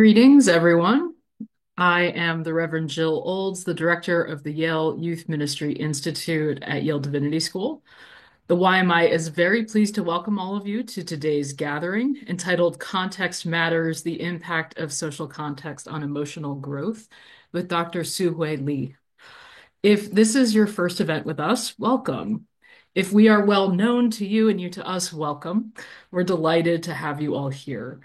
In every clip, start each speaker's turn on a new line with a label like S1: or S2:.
S1: Greetings, everyone. I am the Reverend Jill Olds, the director of the Yale Youth Ministry Institute at Yale Divinity School. The YMI is very pleased to welcome all of you to today's gathering entitled Context Matters: The Impact of Social Context on Emotional Growth with Dr. Su-Hui Lee. If this is your first event with us, welcome. If we are well known to you and you to us, welcome. We're delighted to have you all here.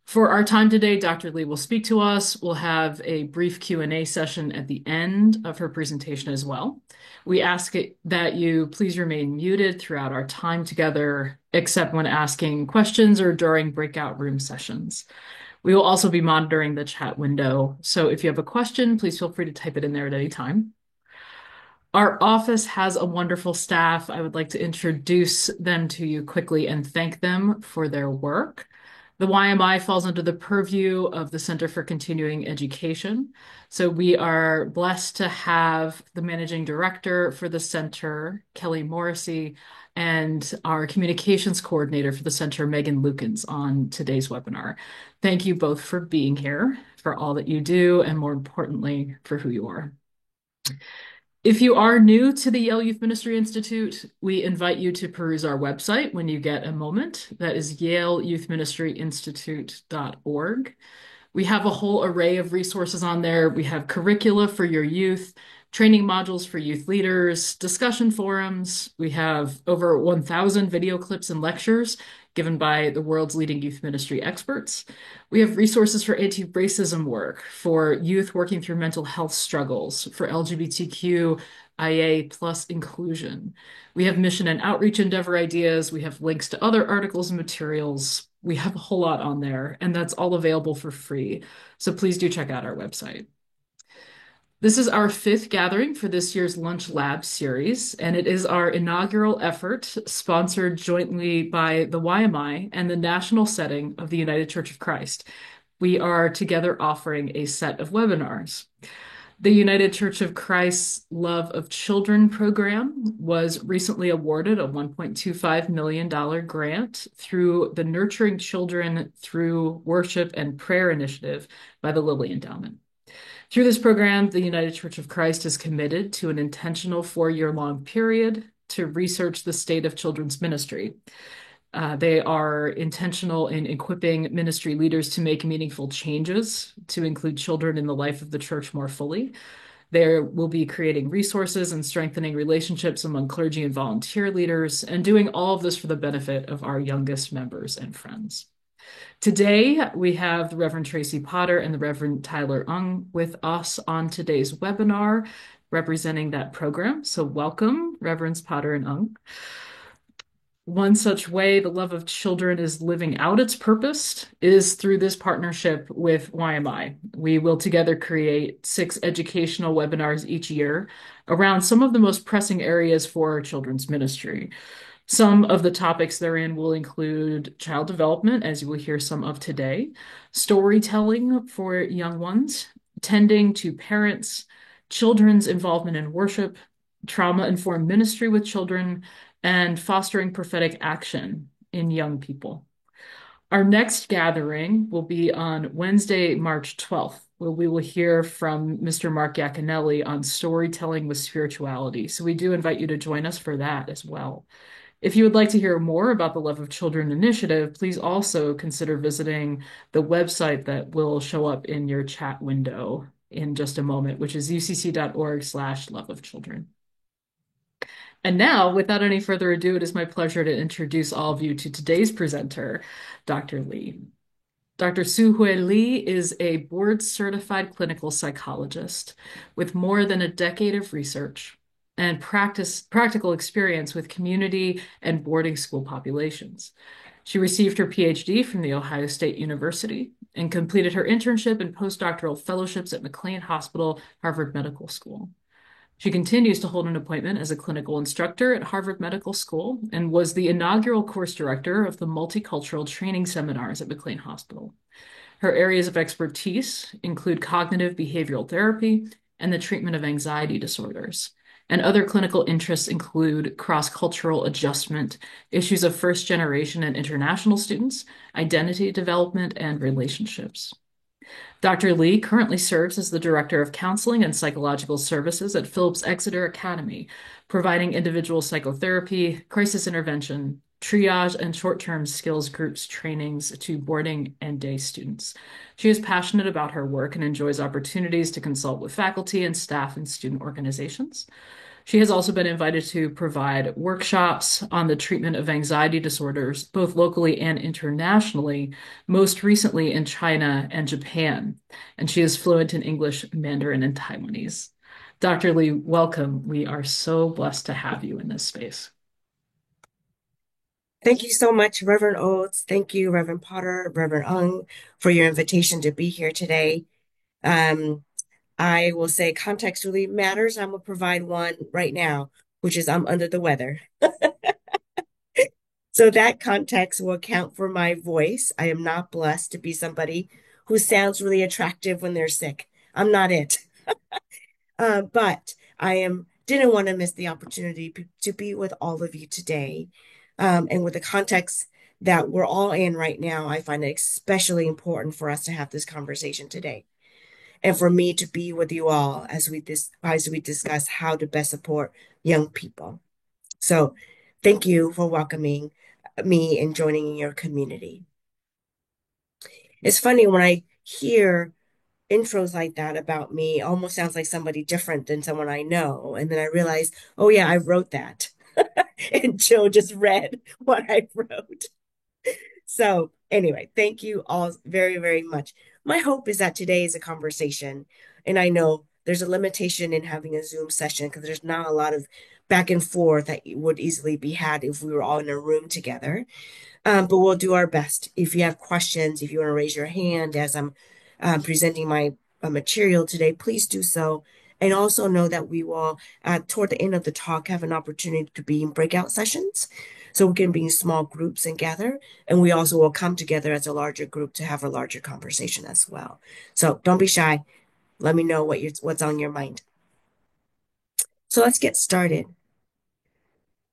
S1: For our time today, Dr. Lee will speak to us. We'll have a brief Q&A session at the end of her presentation as well. We ask that you please remain muted throughout our time together, except when asking questions or during breakout room sessions. We will also be monitoring the chat window, so if you have a question, please feel free to type it in there at any time. Our office has a wonderful staff. I would like to introduce them to you quickly and thank them for their work. The YMI falls under the purview of the Center for Continuing Education. So we are blessed to have the managing director for the center, Kelly Morrissey, and our communications coordinator for the center, Megan Lukens, on today's webinar. Thank you both for being here, for all that you do, and more importantly, for who you are. If you are new to the Yale Youth Ministry Institute, we invite you to peruse our website when you get a moment. That is yaleyouthministryinstitute.org. We have a whole array of resources on there. We have curricula for your youth, training modules for youth leaders, discussion forums. We have over 1,000 video clips and lectures given by the world's leading youth ministry experts. We have resources for anti-racism work, for youth working through mental health struggles, for LGBTQIA plus inclusion. We have mission and outreach endeavor ideas. We have links to other articles and materials. We have a whole lot on there, and that's all available for free. So please do check out our website. This is our fifth gathering for this year's Lunch Lab series, and it is our inaugural effort sponsored jointly by the YMI and the national setting of the United Church of Christ. We are together offering a set of webinars. The United Church of Christ's Love of Children program was recently awarded a $1.25 million grant through the Nurturing Children Through Worship and Prayer initiative by the Lilly Endowment. Through this program, the United Church of Christ is committed to an intentional 4-year-long period to research the state of children's ministry. They are intentional in equipping ministry leaders to make meaningful changes to include children in the life of the church more fully. They will be creating resources and strengthening relationships among clergy and volunteer leaders, and doing all of this for the benefit of our youngest members and friends. Today, we have the Reverend Tracy Potter and the Reverend Tyler Ung with us on today's webinar representing that program. So welcome, Reverends Potter and Ung. One such way the love of children is living out its purpose is through this partnership with YMI. We will together create 6 educational webinars each year around some of the most pressing areas for children's ministry. Some of the topics therein will include child development, as you will hear some of today, storytelling for young ones, tending to parents, children's involvement in worship, trauma-informed ministry with children, and fostering prophetic action in young people. Our next gathering will be on Wednesday, March 12th, where we will hear from Mr. Mark Yaconelli on storytelling with spirituality. So we do invite you to join us for that as well. If you would like to hear more about the Love of Children initiative, please also consider visiting the website that will show up in your chat window in just a moment, which is ucc.org/loveofchildren. And now, without any further ado, it is my pleasure to introduce all of you to today's presenter, Dr. Lee. Dr. Su-Hui Lee is a board-certified clinical psychologist with more than a decade of research and practical experience with community and boarding school populations. She received her PhD from The Ohio State University and completed her internship and postdoctoral fellowships at McLean Hospital, Harvard Medical School. She continues to hold an appointment as a clinical instructor at Harvard Medical School and was the inaugural course director of the multicultural training seminars at McLean Hospital. Her areas of expertise include cognitive behavioral therapy and the treatment of anxiety disorders. And other clinical interests include cross-cultural adjustment, issues of first-generation and international students, identity development, and relationships. Dr. Lee currently serves as the Director of Counseling and Psychological Services at Phillips Exeter Academy, providing individual psychotherapy, crisis intervention, triage, and short-term skills groups trainings to boarding and day students. She is passionate about her work and enjoys opportunities to consult with faculty and staff in student organizations. She has also been invited to provide workshops on the treatment of anxiety disorders, both locally and internationally, most recently in China and Japan. And she is fluent in English, Mandarin, and Taiwanese. Dr. Lee, welcome. We are so blessed to have you in this space.
S2: Thank you so much, Reverend Oates. Thank you, Reverend Potter, Reverend Ung, for your invitation to be here today. Um, I will say context really matters. I'm going to provide one right now, which is I'm under the weather. So that context will account for my voice. I am not blessed to be somebody who sounds really attractive when they're sick. I'm not it. But I didn't want to miss the opportunity to be with all of you today. And with the context that we're all in right now, I find it especially important for us to have this conversation today, and for me to be with you all as we discuss how to best support young people. So, thank you for welcoming me and joining in your community. It's funny when I hear intros like that about me, it almost sounds like somebody different than someone I know. And then I realize, oh yeah, I wrote that. And Joe just read what I wrote. So anyway, thank you all very, very much. My hope is that today is a conversation. And I know there's a limitation in having a Zoom session because there's not a lot of back and forth that would easily be had if we were all in a room together. But we'll do our best. If you have questions, if you want to raise your hand as I'm presenting my material today, please do so. And also know that we will, toward the end of the talk, have an opportunity to be in breakout sessions. So we can be in small groups and gather. And we also will come together as a larger group to have a larger conversation as well. So don't be shy. Let me know what's on your mind. So let's get started.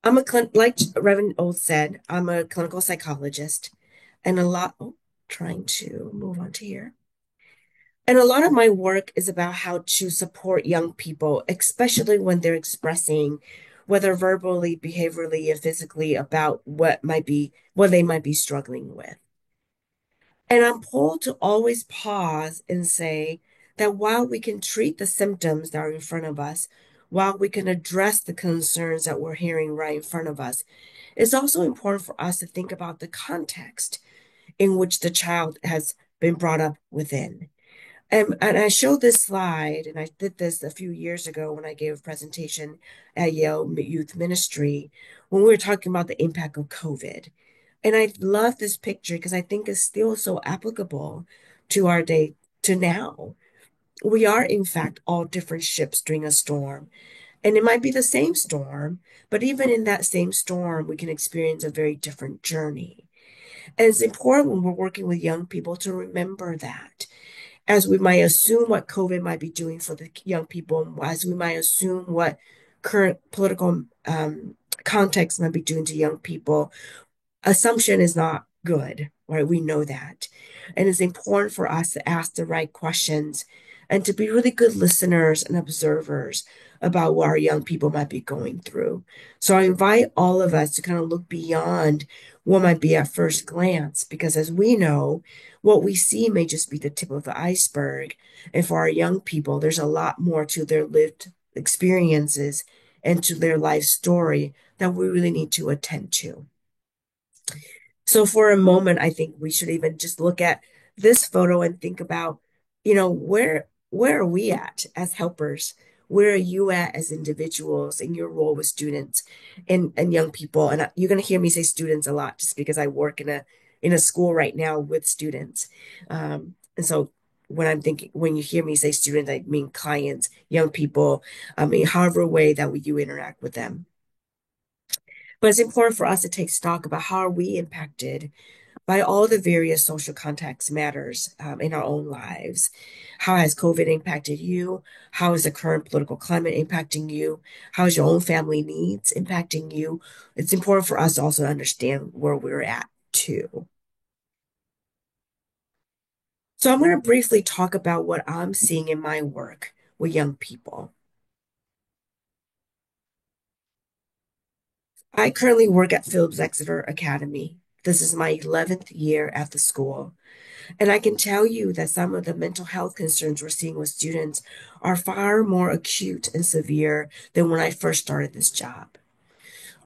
S2: Like Reverend Oates said, I'm a clinical psychologist, and trying to move on to here. And a lot of my work is about how to support young people, especially when they're expressing, whether verbally, behaviorally, and physically, about what they might be struggling with. And I'm pulled to always pause and say that while we can treat the symptoms that are in front of us, while we can address the concerns that we're hearing right in front of us, it's also important for us to think about the context in which the child has been brought up within. And I showed this slide, and I did this a few years ago when I gave a presentation at Yale Youth Ministry when we were talking about the impact of COVID. And I love this picture because I think it's still so applicable to our day, to now. We are, in fact, all different ships during a storm. And it might be the same storm, but even in that same storm, we can experience a very different journey. And it's important when we're working with young people to remember that, as we might assume what COVID might be doing for the young people, as we might assume what current political context might be doing to young people, assumption is not good, right? We know that. And it's important for us to ask the right questions and to be really good listeners and observers about what our young people might be going through. So I invite all of us to kind of look beyond what might be at first glance, because as we know, what we see may just be the tip of the iceberg. And for our young people, there's a lot more to their lived experiences and to their life story that we really need to attend to. So for a moment, I think we should even just look at this photo and think about, where are we at as helpers? Where are you at as individuals in your role with students and young people? And you're going to hear me say students a lot just because I work in a school right now with students. And so when you hear me say students, I mean clients, young people, I mean, however way that you interact with them. But it's important for us to take stock about how are we impacted by all the various social context matters in our own lives. How has COVID impacted you? How is the current political climate impacting you? How is your own family needs impacting you? It's important for us to also understand where we're at too. So I'm going to briefly talk about what I'm seeing in my work with young people. I currently work at Phillips Exeter Academy. This is my 11th year at the school. And I can tell you that some of the mental health concerns we're seeing with students are far more acute and severe than when I first started this job.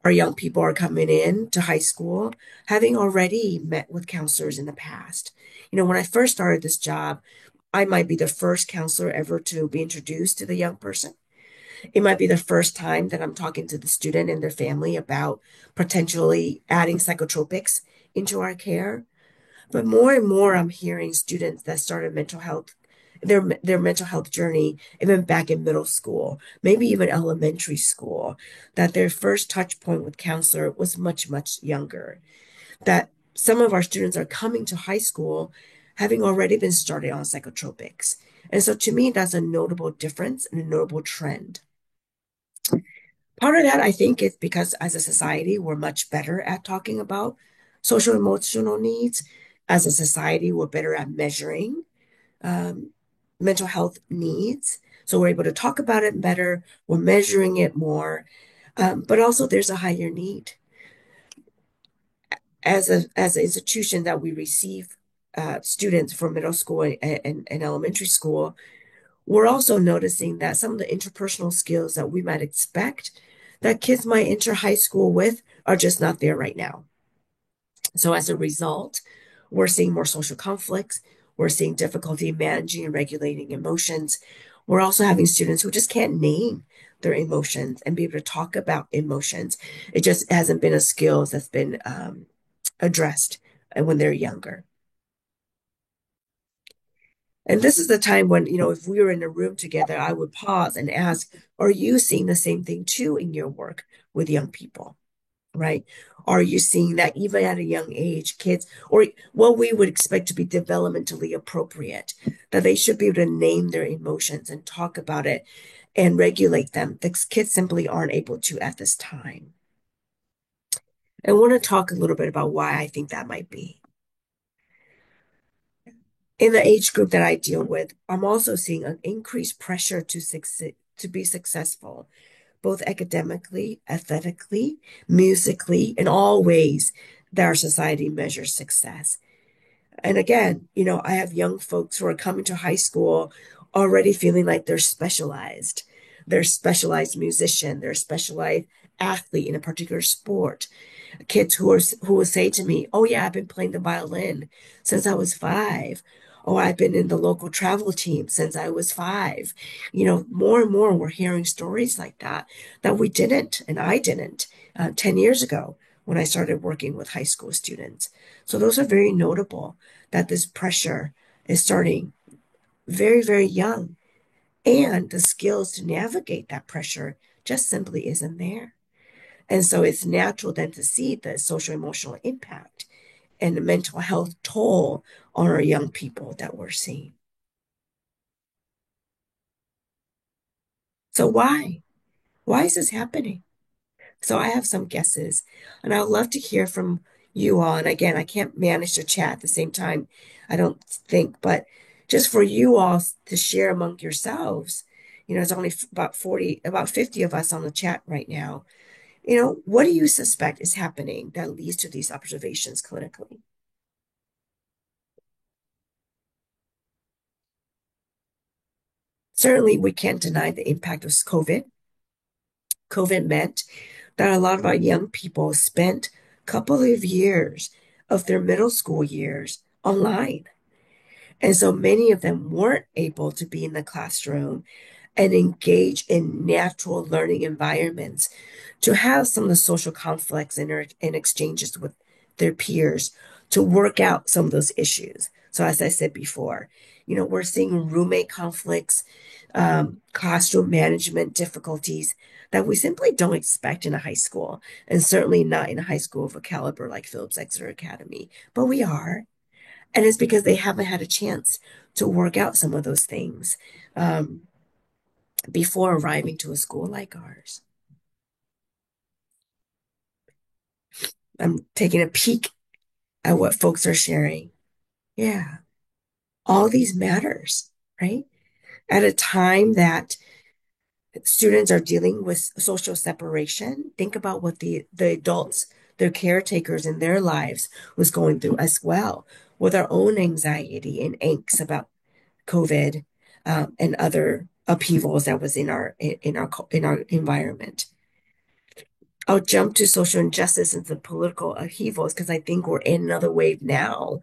S2: Our young people are coming in to high school having already met with counselors in the past. When I first started this job, I might be the first counselor ever to be introduced to the young person. It might be the first time that I'm talking to the student and their family about potentially adding psychotropics into our care. But more and more, I'm hearing students that started their mental health journey even back in middle school, maybe even elementary school, that their first touch point with counselor was much, much younger. That some of our students are coming to high school having already been started on psychotropics. And so to me, that's a notable difference and a notable trend. Part of that, I think, is because as a society, we're much better at talking about social emotional needs. As a society, we're better at measuring um, mental health needs. So we're able to talk about it better. We're measuring it more. But also, there's a higher need as an institution that we receive students from middle school and elementary school. We're also noticing that some of the interpersonal skills that we might expect that kids might enter high school with are just not there right now. So as a result, we're seeing more social conflicts. We're seeing difficulty managing and regulating emotions. We're also having students who just can't name their emotions and be able to talk about emotions. It just hasn't been a skill that's been addressed when they're younger. And this is the time when, if we were in a room together, I would pause and ask, are you seeing the same thing too in your work with young people? Right? Are you seeing that even at a young age, kids, or what we would expect to be developmentally appropriate, that they should be able to name their emotions and talk about it and regulate them? The kids simply aren't able to at this time. I want to talk a little bit about why I think that might be. In the age group that I deal with, I'm also seeing an increased pressure to succeed, to be successful, both academically, athletically, musically, in all ways that our society measures success. And again, I have young folks who are coming to high school already feeling like they're specialized. They're a specialized musician, they're a specialized athlete in a particular sport. Kids who will say to me, "Oh yeah, I've been playing the violin since I was 5." "Oh, I've been in the local travel team since I was 5." More and more we're hearing stories like that we didn't, and I didn't 10 years ago when I started working with high school students. So those are very notable that this pressure is starting very, very young, and the skills to navigate that pressure just simply isn't there. And so it's natural then to see the social emotional impact and the mental health toll on our young people that we're seeing. So why? Why is this happening? So I have some guesses, and I'd love to hear from you all. And again, I can't manage to chat at the same time, I don't think, but just for you all to share among yourselves, it's only about 40, about 50 of us on the chat right now. What do you suspect is happening that leads to these observations clinically? Certainly, we can't deny the impact of COVID. COVID meant that a lot of our young people spent a couple of years of their middle school years online. And so many of them weren't able to be in the classroom and engage in natural learning environments to have some of the social conflicts and exchanges with their peers to work out some of those issues. So, as I said before, we're seeing roommate conflicts, classroom management difficulties that we simply don't expect in a high school, and certainly not in a high school of a caliber like Phillips Exeter Academy. But we are. And it's because they haven't had a chance to work out some of those things um, before arriving to a school like ours. I'm taking a peek at what folks are sharing. Yeah. All these matters, right? At a time that students are dealing with social separation, think about what the adults, their caretakers in their lives was going through as well, with our own anxiety and angst about COVID, and other upheavals that was in our environment. I'll jump to social injustice and the political upheavals because I think we're in another wave now.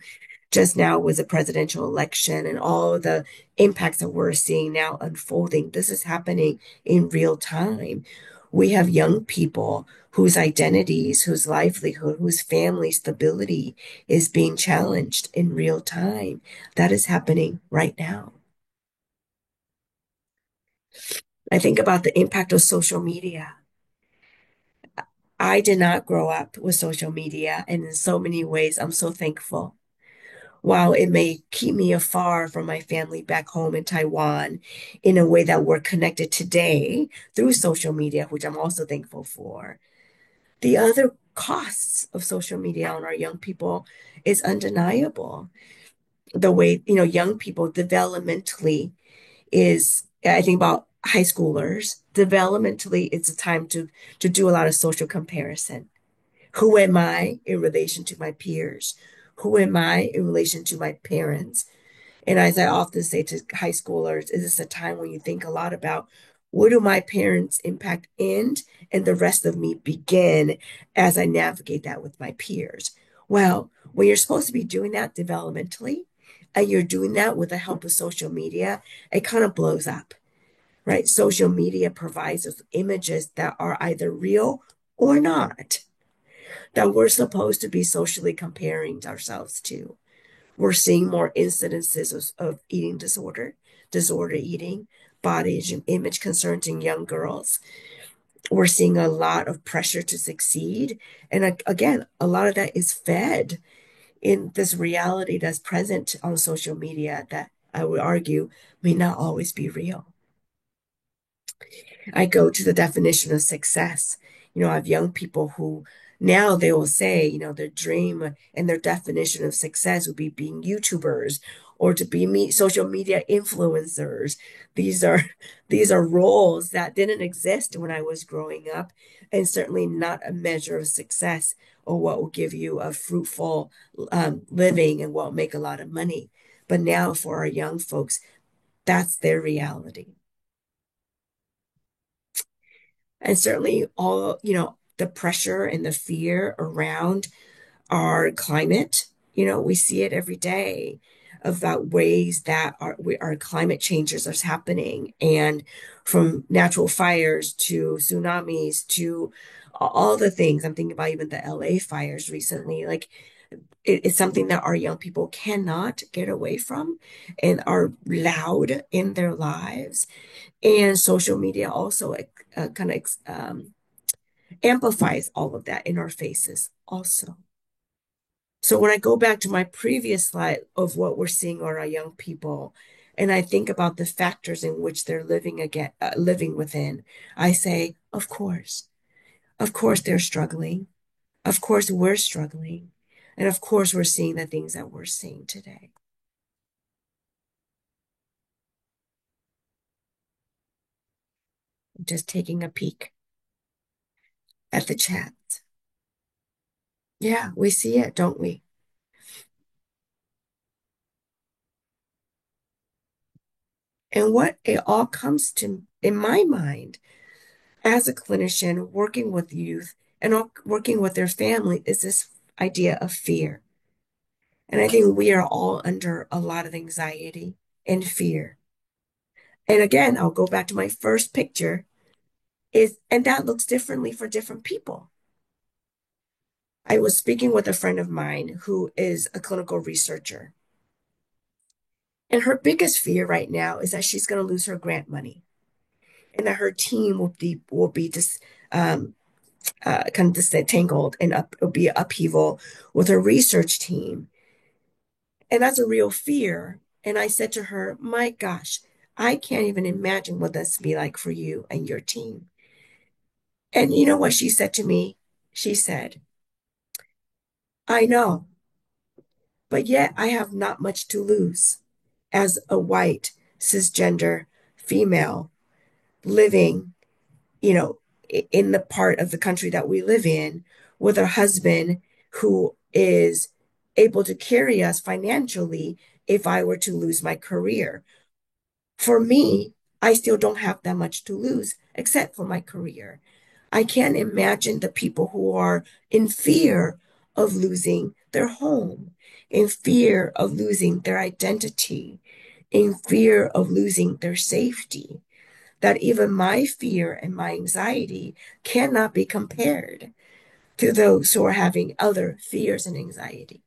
S2: Just now was a presidential election and all the impacts that we're seeing now unfolding. This is happening in real time. We have young people whose identities, whose livelihood, whose family stability is being challenged in real time. That is happening right now. I think about the impact of social media. I did not grow up with social media, and in so many ways, I'm so thankful. While it may keep me afar from my family back home in Taiwan, in a way that we're connected today through social media, which I'm also thankful for, the other costs of social media on our young people is undeniable. The way, young people developmentally is, I think about high schoolers, developmentally, it's a time to do a lot of social comparison. Who am I in relation to my peers? Who am I in relation to my parents? And as I often say to high schoolers, is this a time when you think a lot about where do my parents' impact end and the rest of me begin as I navigate that with my peers? Well, when you're supposed to be doing that developmentally, and you're doing that with the help of social media, it kind of blows up, right? Social media provides us images that are either real or not, that we're supposed to be socially comparing ourselves to. We're seeing more incidences of eating disorder eating, body image concerns in young girls. We're seeing a lot of pressure to succeed. And again, a lot of that is fed in this reality that's present on social media that I would argue may not always be real. I go to the definition of success. I have young people who now they will say, their dream and their definition of success would be being YouTubers or to be social media influencers. These are these are roles that didn't exist when I was growing up, and certainly not a measure of success or what will give you a fruitful living and what will make a lot of money. But now for our young folks, that's their reality. And certainly all, the pressure and the fear around our climate, we see it every day about ways that our climate changes are happening, and from natural fires to tsunamis to all the things. I'm thinking about even the LA fires recently. Like it's something that our young people cannot get away from and are loud in their lives. And social media also kind of amplifies all of that in our faces also. So when I go back to my previous slide of what we're seeing on our young people, and I think about the factors in which they're living within, I say, of course they're struggling. Of course we're struggling. And of course we're seeing the things that we're seeing today. Just taking a peek at the chat. Yeah, we see it, don't we? And what it all comes to, in my mind, as a clinician working with youth and working with their family, is this idea of fear. And I think we are all under a lot of anxiety and fear. And again, I'll go back to my first picture and that looks differently for different people. I was speaking with a friend of mine who is a clinical researcher. And her biggest fear right now is that she's going to lose her grant money and that her team will be just kind of disentangled and will be upheaval with her research team. And that's a real fear. And I said to her, my gosh, I can't even imagine what this be like for you and your team. And you know what she said to me? She said, I know, but yet I have not much to lose. as a white cisgender female living, you know, in the part of the country that we live in with a husband who is able to carry us financially if I were to lose my career. For me, I still don't have that much to lose except for my career. I can't imagine the people who are in fear of losing their home, in fear of losing their identity, in fear of losing their safety, that even my fear and my anxiety cannot be compared to those who are having other fears and anxiety.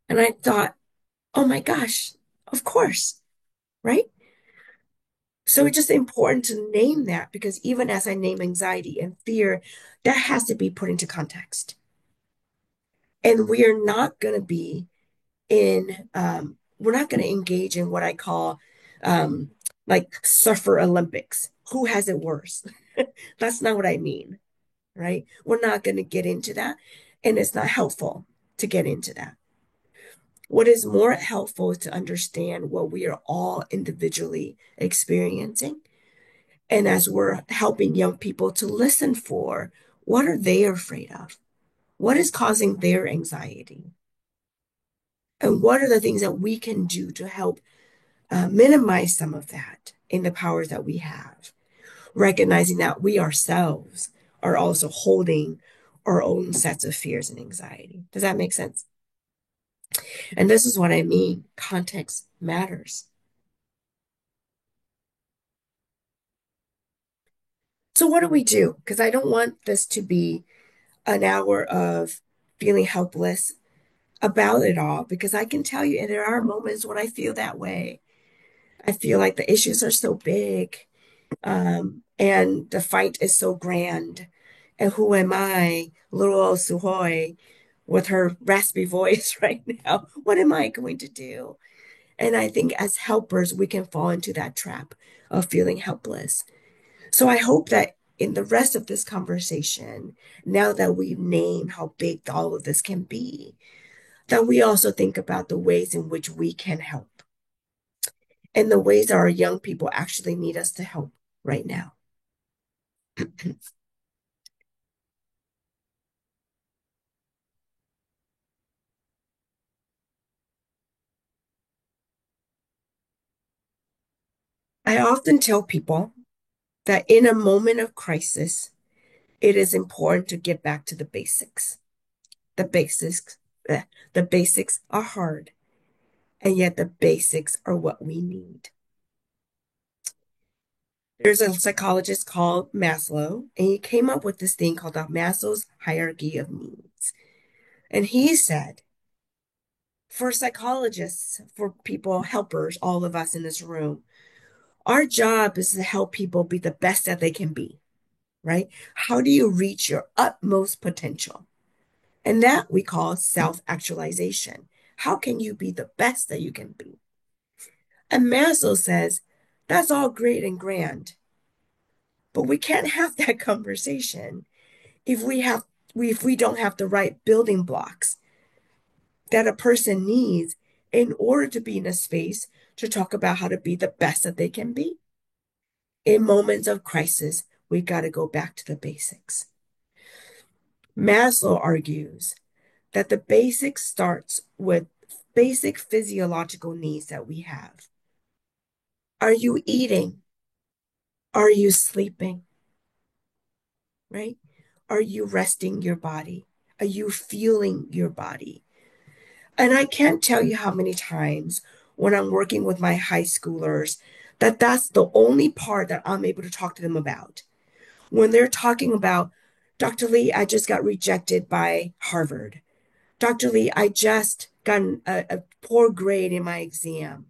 S2: And I thought, oh my gosh, of course, right? So it's just important to name that because even as I name anxiety and fear, that has to be put into context. And we are not going to be we're not going to engage in what I call um, like suffer Olympics. Who has it worse? That's not what I mean, right? We're not going to get into that. And it's not helpful to get into that. What is more helpful is to understand what we are all individually experiencing. And as we're helping young people to listen for what are they afraid of? What is causing their anxiety? And what are the things that we can do to help minimize some of that in the powers that we have, recognizing that we ourselves are also holding our own sets of fears and anxiety. Does that make sense? And this is what I mean. Context matters. So what do we do? Because I don't want this to be an hour of feeling helpless about it all, because I can tell you, and there are moments when I feel that way. I feel like the issues are so big, and the fight is so grand. And who am I, little old Suhoi, with her raspy voice right now? What am I going to do? And I think as helpers, we can fall into that trap of feeling helpless. So I hope that in the rest of this conversation, now that we've named how big all of this can be, that we also think about the ways in which we can help and the ways our young people actually need us to help right now. I often tell people that in a moment of crisis, it is important to get back to the basics. The basics, eh, the basics are hard, and yet the basics are what we need. There's a psychologist called Maslow, and he came up with this thing called the Maslow's hierarchy of needs. And he said, for psychologists, for people, helpers, all of us in this room, our job is to help people be the best that they can be, right? How do you reach your utmost potential? And that we call self-actualization. How can you be the best that you can be? And Maslow says, that's all great and grand, but we can't have that conversation if we don't have the right building blocks that a person needs in order to be in a space to talk about how to be the best that they can be. In moments of crisis, we got to go back to the basics. Maslow argues that the basics starts with basic physiological needs that we have. Are you eating? Are you sleeping? Right? Are you resting your body? Are you feeling your body? And I can't tell you how many times when I'm working with my high schoolers that that's the only part that I'm able to talk to them about. When they're talking about, Dr. Lee, I just got rejected by Harvard. Dr. Lee, I just got a poor grade in my exam.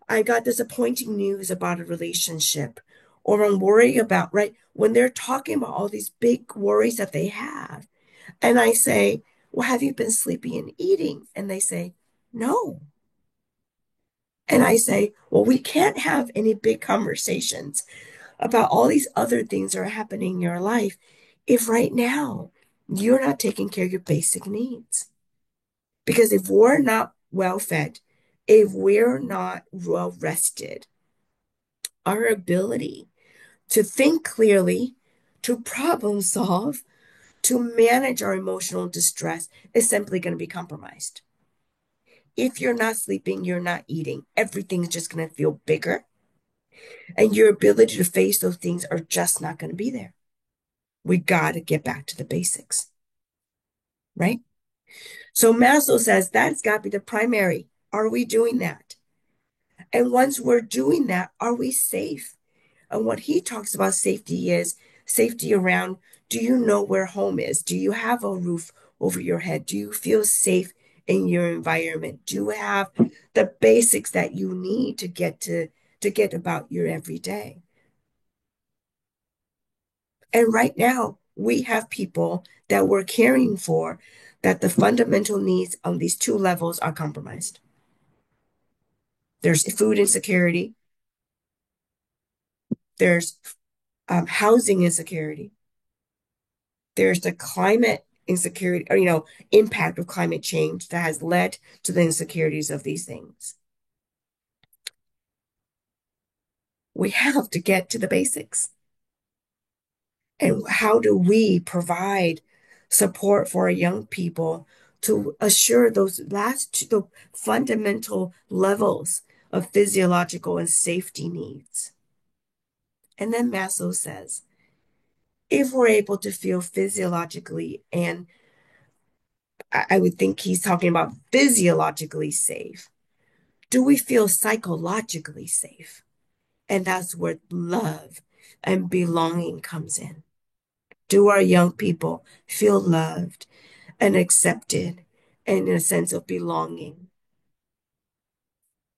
S2: I got disappointing news about a relationship, or I'm worried about, right? When they're talking about all these big worries that they have, and I say, well, have you been sleeping and eating? And they say, no. And I say, well, we can't have any big conversations about all these other things that are happening in your life if right now you're not taking care of your basic needs. Because if we're not well fed If we're not well rested, our ability to think clearly, to problem solve, to manage our emotional distress is simply going to be compromised. If you're not sleeping, you're not eating, everything's just going to feel bigger, and your ability to face those things are just not going to be there. We got to get back to the basics, right? So Maslow says that's got to be the primary. Are we doing that? And once we're doing that, are we safe? And what he talks about safety is safety around, do you know where home is? Do you have a roof over your head? Do you feel safe in your environment? Do you have the basics that you need to get about your everyday? And right now, we have people that we're caring for that the fundamental needs on these two levels are compromised. There's food insecurity, there's housing insecurity, there's the climate insecurity, or, impact of climate change that has led to the insecurities of these things. We have to get to the basics. And how do we provide support for our young people to assure those last two, the fundamental levels of physiological and safety needs? And then Maslow says, if we're able to feel physiologically, and I would think he's talking about physiologically safe, do we feel psychologically safe? And that's where love and belonging comes in. Do our young people feel loved and accepted and in a sense of belonging?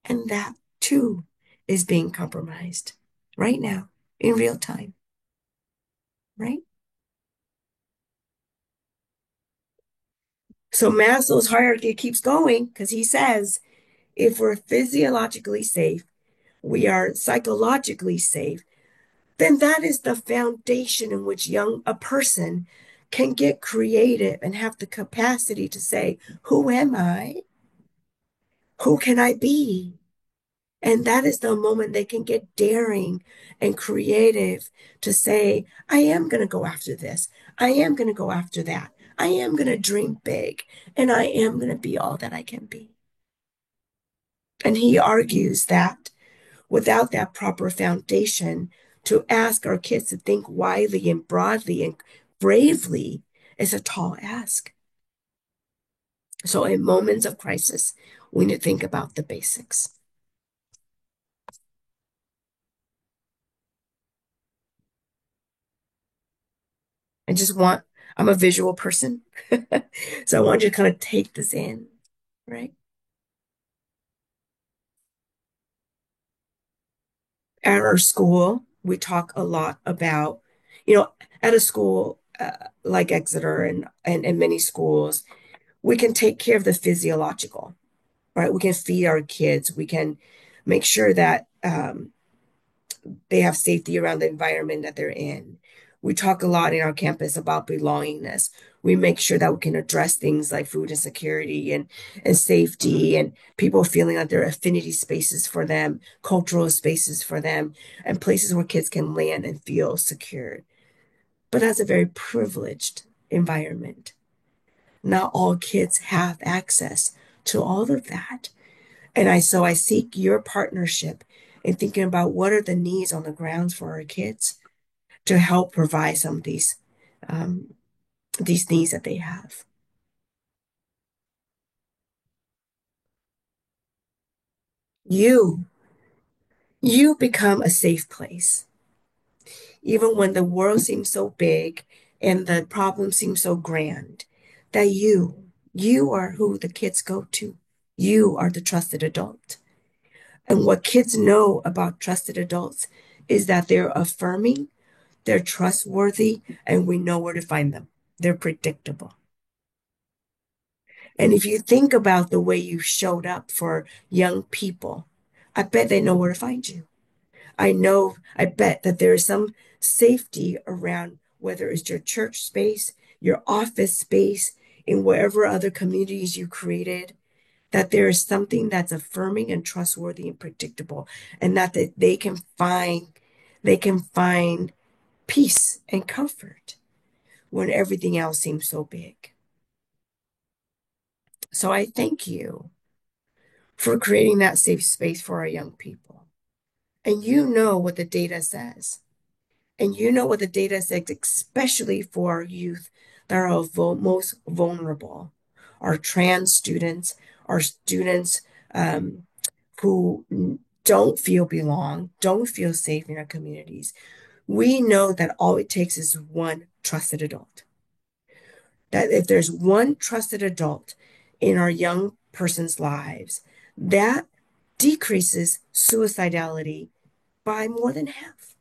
S2: And that too is being compromised right now in real time, right? So Maslow's hierarchy keeps going because he says if we're physiologically safe, we are psychologically safe, then that is the foundation in which a person can get creative and have the capacity to say, who am I? Who can I be? And that is the moment they can get daring and creative to say, I am going to go after this. I am going to go after that. I am going to dream big and I am going to be all that I can be. And he argues that without that proper foundation, to ask our kids to think widely and broadly and bravely is a tall ask. So, in moments of crisis, we need to think about the basics. I just want, I'm a visual person. So, I want you to kind of take this in, right? At our school, we talk a lot about, at a school like Exeter and many schools, we can take care of the physiological, right? We can feed our kids. We can make sure that they have safety around the environment that they're in. We talk a lot in our campus about belongingness. We make sure that we can address things like food insecurity and safety and people feeling that there are affinity spaces for them, cultural spaces for them, and places where kids can land and feel secure. But that's a very privileged environment. Not all kids have access to all of that. So I seek your partnership in thinking about what are the needs on the grounds for our kids to help provide some of these needs that they have. You, you become a safe place, even when the world seems so big and the problem seems so grand, that you are who the kids go to. You are the trusted adult. And what kids know about trusted adults is that they're affirming, they're trustworthy, and we know where to find them. They're predictable. And if you think about the way you showed up for young people, I bet they know where to find you. I bet that there is some safety around whether it's your church space, your office space, in wherever other communities you created. that there is something that's affirming and trustworthy and predictable, and that they can find peace and comfort when everything else seems so big. So I thank you for creating that safe space for our young people. And you know what the data says. And you know what the data says, especially for our youth that are most vulnerable, our trans students, our students um, who don't feel belong, don't feel safe in our communities. We know that all it takes is one trusted adult. That if there's one trusted adult in our young person's lives, that decreases suicidality by more than half.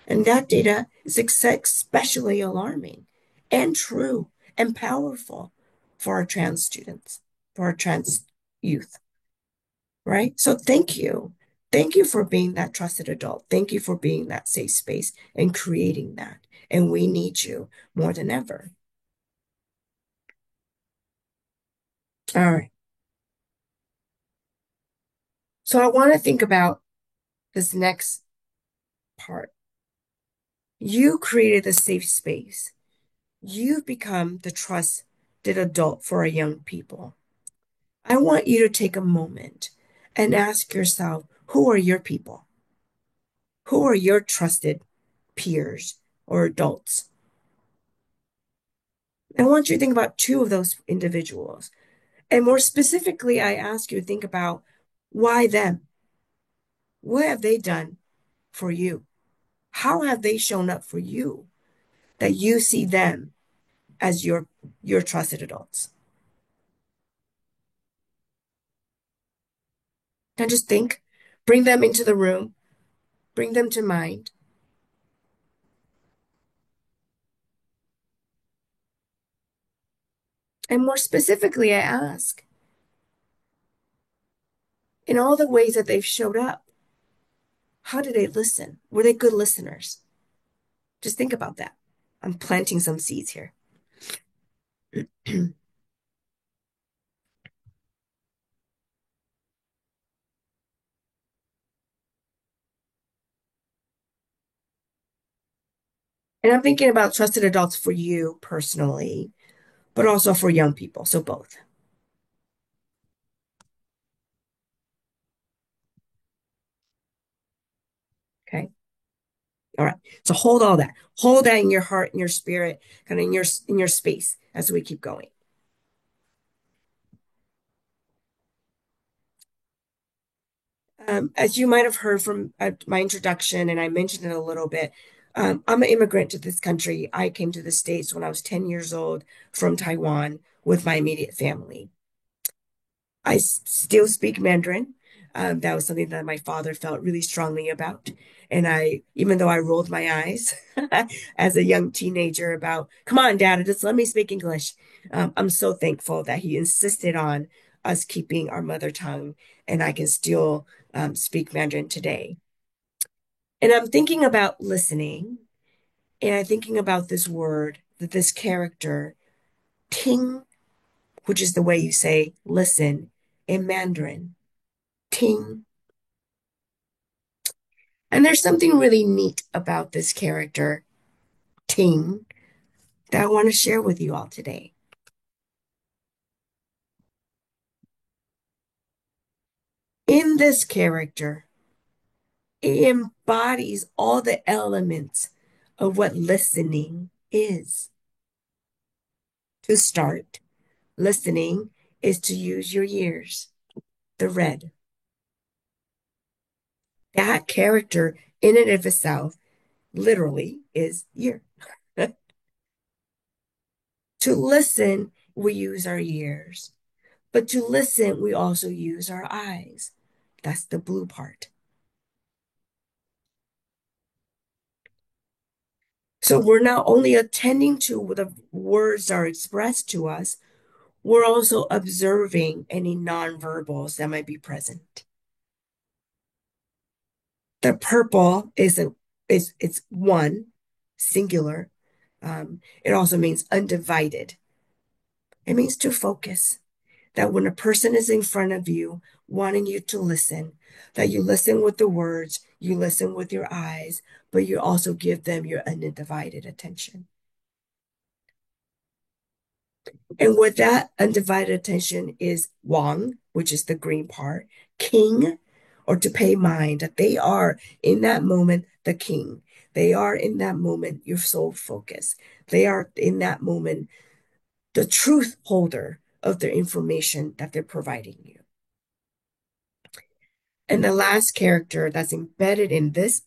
S2: And that data is especially alarming and true and powerful for our trans students, for our trans youth, right? So thank you. Thank you for being that trusted adult. Thank you for being that safe space and creating that. And we need you more than ever. All right. So I want to think about this next part. You created a safe space. You've become the trusted adult for our young people. I want you to take a moment and ask yourself, who are your people? Who are your trusted peers or adults? I want you to think about two of those individuals. And more specifically, I ask you to think about why them? What have they done for you? How have they shown up for you that you see them as your trusted adults? And just think, bring them into the room, bring them to mind. And more specifically, I ask, in all the ways that they've showed up, how did they listen? Were they good listeners? Just think about that. I'm planting some seeds here. And I'm thinking about trusted adults for you personally, but also for young people. So both. Okay. All right. So hold all that. Hold that in your heart, in your spirit, kind of in your space as we keep going. As you might have heard from my introduction, and I mentioned it a little bit, I'm an immigrant to this country. I came to the States when I was 10 years old from Taiwan with my immediate family. I still speak Mandarin. That was something that my father felt really strongly about. And even though I rolled my eyes as a young teenager about, come on, Dad, just let me speak English. I'm so thankful that he insisted on us keeping our mother tongue, and I can still speak Mandarin today. And I'm thinking about listening, and I'm thinking about this word, that this character, ting, which is the way you say listen in Mandarin. Ting. And there's something really neat about this character, Ting, that I want to share with you all today. In this character, it embodies all the elements of what listening is. To start, listening is to use your ears, the red. That character, in and of itself, literally is ear. To listen, we use our ears. But to listen, we also use our eyes. That's the blue part. So we're not only attending to what the words are expressed to us, we're also observing any nonverbals that might be present. The purple is it's one, singular. It also means undivided. It means to focus. That when a person is in front of you wanting you to listen, that you listen with the words, you listen with your eyes, but you also give them your undivided attention. And with that undivided attention is Wang, which is the green part, king, or to pay mind, that they are in that moment the king. They are in that moment your sole focus. They are in that moment the truth holder of the information that they're providing you. And the last character that's embedded in this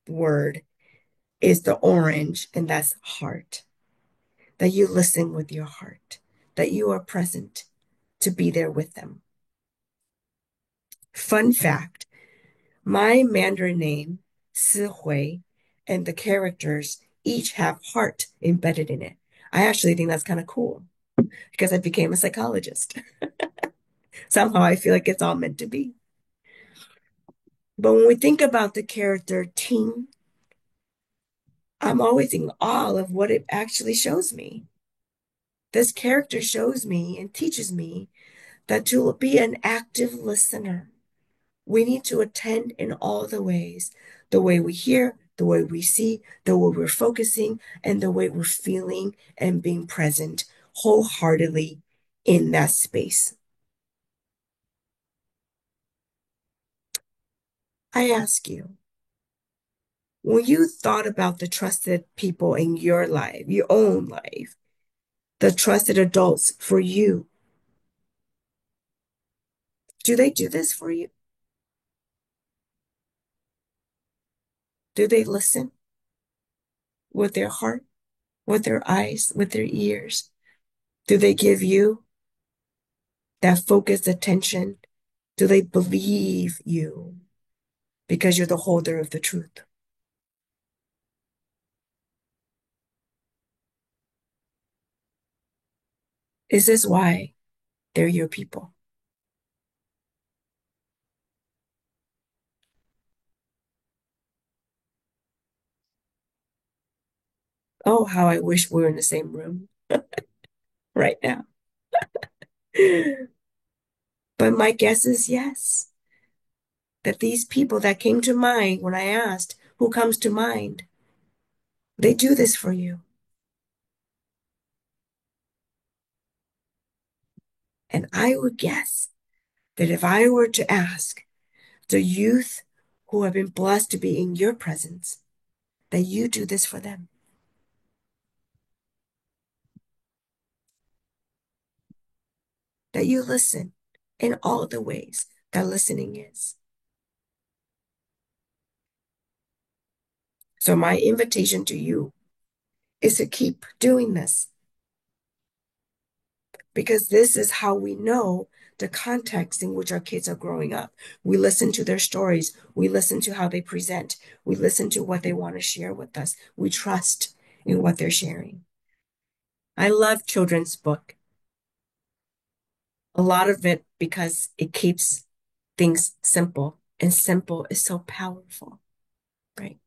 S2: word is the orange, and that's heart. That you listen with your heart, that you are present to be there with them. Fun fact, my Mandarin name, Si Hui, and the characters each have heart embedded in it. I actually think that's kind of cool because I became a psychologist. Somehow I feel like it's all meant to be. But when we think about the character Ting, I'm always in awe of what it actually shows me. This character shows me and teaches me that to be an active listener, we need to attend in all the way we hear, the way we see, the way we're focusing, and the way we're feeling and being present wholeheartedly in that space. I ask you, when you thought about the trusted people in your life, your own life, the trusted adults for you, do they do this for you? Do they listen with their heart, with their eyes, with their ears? Do they give you that focused attention? Do they believe you because you're the holder of the truth? Is this why they're your people? Oh, how I wish we were in the same room right now. But my guess is yes, that these people that came to mind when I asked who comes to mind, they do this for you. And I would guess that if I were to ask the youth who have been blessed to be in your presence, that you do this for them, that you listen in all the ways that listening is. So, my invitation to you is to keep doing this because this is how we know the context in which our kids are growing up. We listen to their stories, we listen to how they present, we listen to what they want to share with us, we trust in what they're sharing. I love children's book, a lot of it because it keeps things simple, and simple is so powerful, right?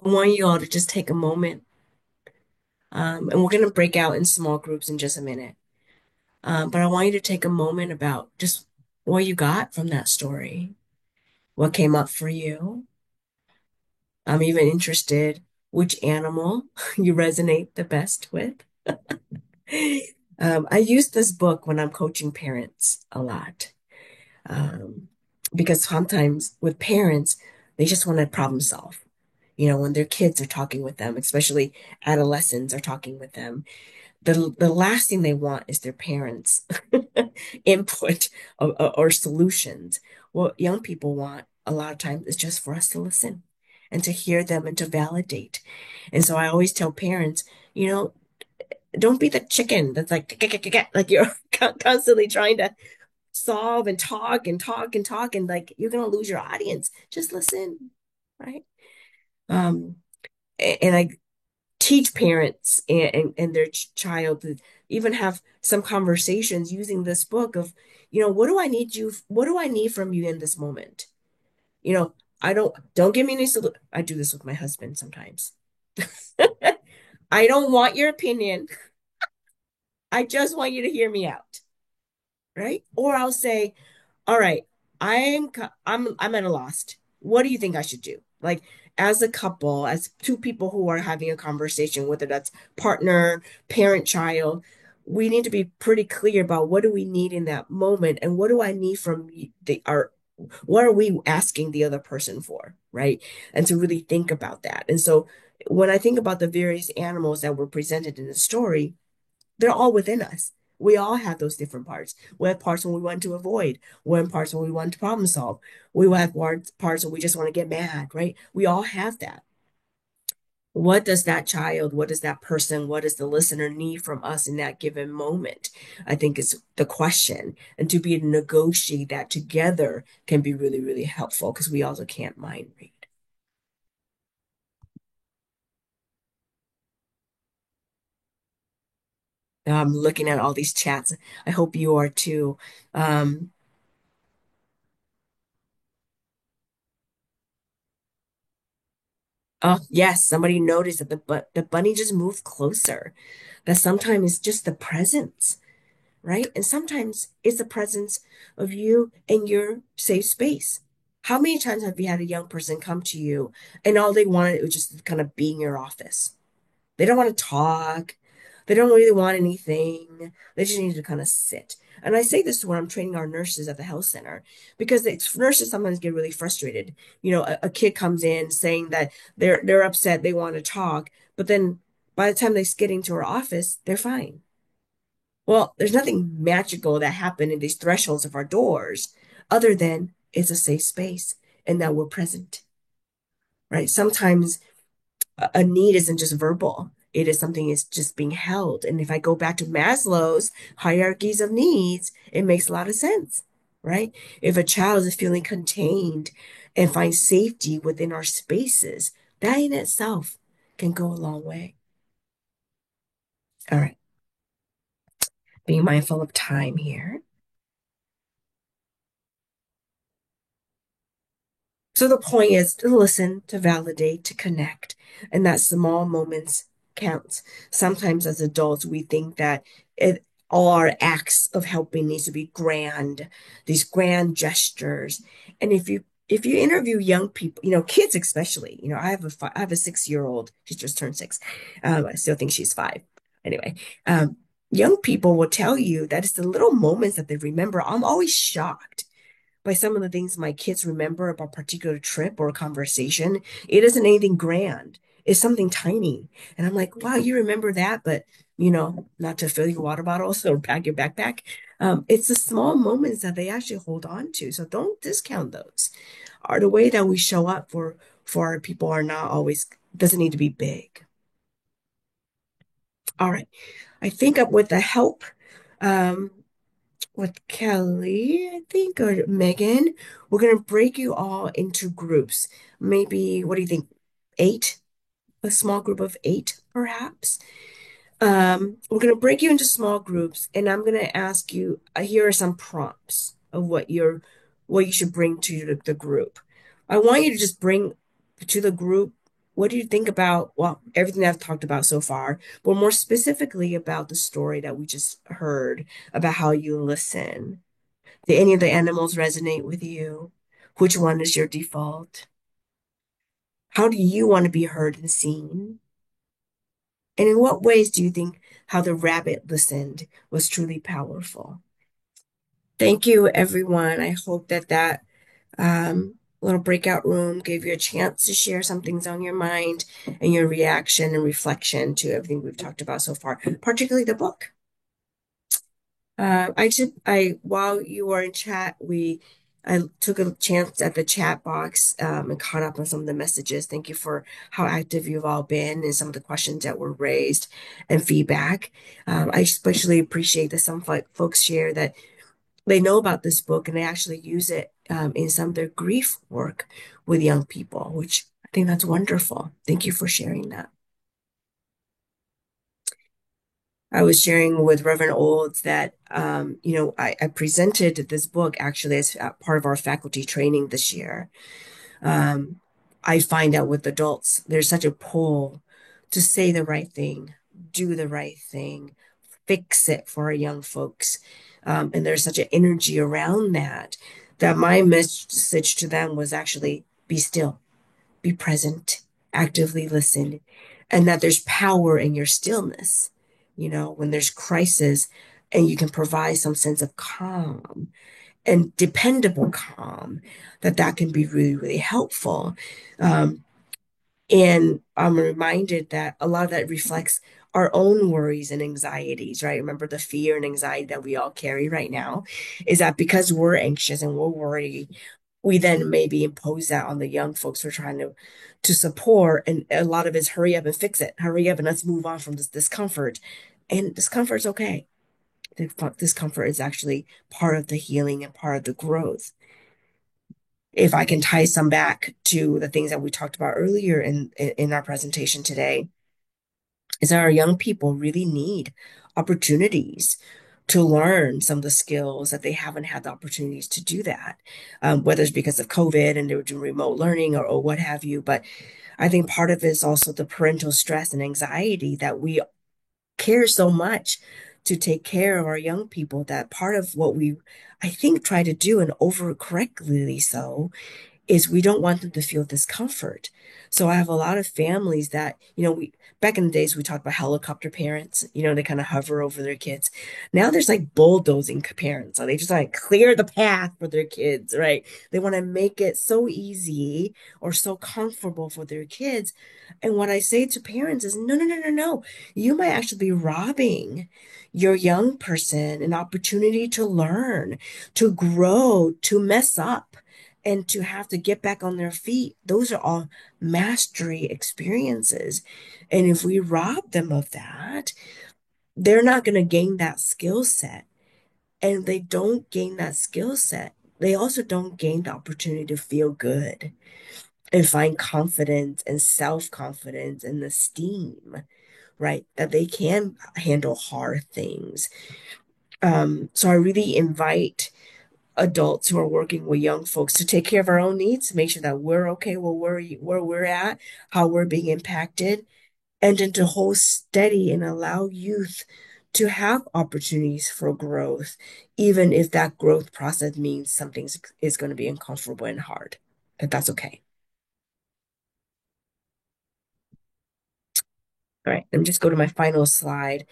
S2: I want you all to just take a moment, and we're going to break out in small groups in just a minute. But I want you to take a moment about just what you got from that story, what came up for you. I'm even interested which animal you resonate the best with. I use this book when I'm coaching parents a lot, um, because sometimes with parents, they just want to problem solve. You know, when their kids are talking with them, especially adolescents are talking with them, the last thing they want is their parents' input or solutions. What young people want a lot of times is just for us to listen and to hear them and to validate. And so I always tell parents, you know, don't be the chicken that's like, like you're constantly trying to solve and talk and talk and talk, and like you're gonna lose your audience. Just listen, right? Um, and I teach parents and their child to even have some conversations using this book of, you know, what do I need from you in this moment? You know, I don't give me any solution. I do this with my husband sometimes. I don't want your opinion. I just want you to hear me out, right? Or I'll say, all right, I'm at a loss. What do you think I should do? Like as a couple, as two people who are having a conversation, whether that's partner, parent, child, we need to be pretty clear about what do we need in that moment and what do I need from the our what are we asking the other person for, right? And to really think about that. And so when I think about the various animals that were presented in the story, they're all within us. We all have those different parts. We have parts when we want to avoid. We have parts when we want to problem solve. We have parts when we just want to get mad, right? We all have that. What does that child, what does that person, what does the listener need from us in that given moment? I think is the question. And to be able to negotiate that together can be really, really helpful because we also can't mind read. I'm looking at all these chats. I hope you are too. Um, Oh, yes, somebody noticed that the bunny just moved closer. That sometimes it's just the presence, right? And sometimes it's the presence of you and your safe space. How many times have you had a young person come to you and all they wanted was just to kind of be in your office? They don't want to talk. They don't really want anything. They just need to kind of sit. And I say this when I'm training our nurses at the health center because the nurses sometimes get really frustrated. You know, a kid comes in saying that they're upset, they want to talk, but then by the time they get into our office, they're fine. Well, there's nothing magical that happened in these thresholds of our doors other than it's a safe space and that we're present, right? Sometimes a need isn't just verbal. It is something that's just being held. And if I go back to Maslow's hierarchies of needs, it makes a lot of sense, right? If a child is feeling contained and finds safety within our spaces, that in itself can go a long way. All right, being mindful of time here. So the point is to listen, to validate, to connect, and that small moments counts. Sometimes as adults, we think that all our acts of helping needs to be grand, these grand gestures. And if you interview young people, kids especially, I have a 6-year-old. She just turned 6. I still think she's 5. Anyway, um, young people will tell you that it's the little moments that they remember. I'm always shocked by some of the things my kids remember about a particular trip or a conversation. It isn't anything grand. It's something tiny. And I'm like, wow, you remember that, but not to fill your water bottles or pack your backpack. It's the small moments that they actually hold on to. So don't discount those. Are the way that we show up for our people are not always doesn't need to be big. All right. I think with the help, um, with Kelly, I think, or Megan. We're going to break you all into groups. Maybe, what do you think? 8? A small group of 8, perhaps. We're going to break you into small groups, and I'm going to ask you, here are some prompts of what you should bring to the group. I want you to just bring to the group, what do you think about, well, everything I've talked about so far, but more specifically about the story that we just heard about how you listen. Do any of the animals resonate with you? Which one is your default? How do you want to be heard and seen? And in what ways do you think how the rabbit listened was truly powerful? Thank you, everyone. I hope that little breakout room gave you a chance to share some things on your mind and your reaction and reflection to everything we've talked about so far, particularly the book. While you were in chat, I took a chance at the chat box, and caught up on some of the messages. Thank you for how active you've all been and some of the questions that were raised and feedback. I especially appreciate that some folks share that they know about this book and they actually use it, in some of their grief work with young people, which I think that's wonderful. Thank you for sharing that. I was sharing with Reverend Olds that, I presented this book actually as part of our faculty training this year. Um, I find out with adults, there's such a pull to say the right thing, do the right thing, fix it for our young folks. And there's such an energy around that that my message to them was actually be still, be present, actively listen, and that there's power in your stillness. When there's crisis and you can provide some sense of calm and dependable calm, that can be really, really helpful. Um, and I'm reminded that a lot of that reflects our own worries and anxieties, right? Remember the fear and anxiety that we all carry right now is that because we're anxious and we're worried, we then maybe impose that on the young folks we're trying to support. And a lot of it's hurry up and fix it. Hurry up and let's move on from this discomfort. And discomfort is okay. Discomfort is actually part of the healing and part of the growth. If I can tie some back to the things that we talked about earlier in our presentation today, is that our young people really need opportunities to learn some of the skills that they haven't had the opportunities to do that, whether it's because of COVID and they were doing remote learning or what have you. But I think part of it is also the parental stress and anxiety that we care so much to take care of our young people that part of what we, I think, try to do and overcorrectly so is we don't want them to feel discomfort. So I have a lot of families that, we back in the days we talked about helicopter parents, they kind of hover over their kids. Now there's like bulldozing parents. So they just like clear the path for their kids, right? They want to make it so easy or so comfortable for their kids. And what I say to parents is no, no, no, no, no. You might actually be robbing your young person an opportunity to learn, to grow, to mess up and to have to get back on their feet. Those are all mastery experiences. And if we rob them of that, they're not going to gain that skill set. And if they don't gain that skill set, they also don't gain the opportunity to feel good and find confidence and self-confidence and esteem, right? That they can handle hard things. So I really invite adults who are working with young folks to take care of our own needs, make sure that we're okay where we're at, how we're being impacted, and then to hold steady and allow youth to have opportunities for growth, even if that growth process means something is going to be uncomfortable and hard. If that's okay. All right, let me just go to my final slide.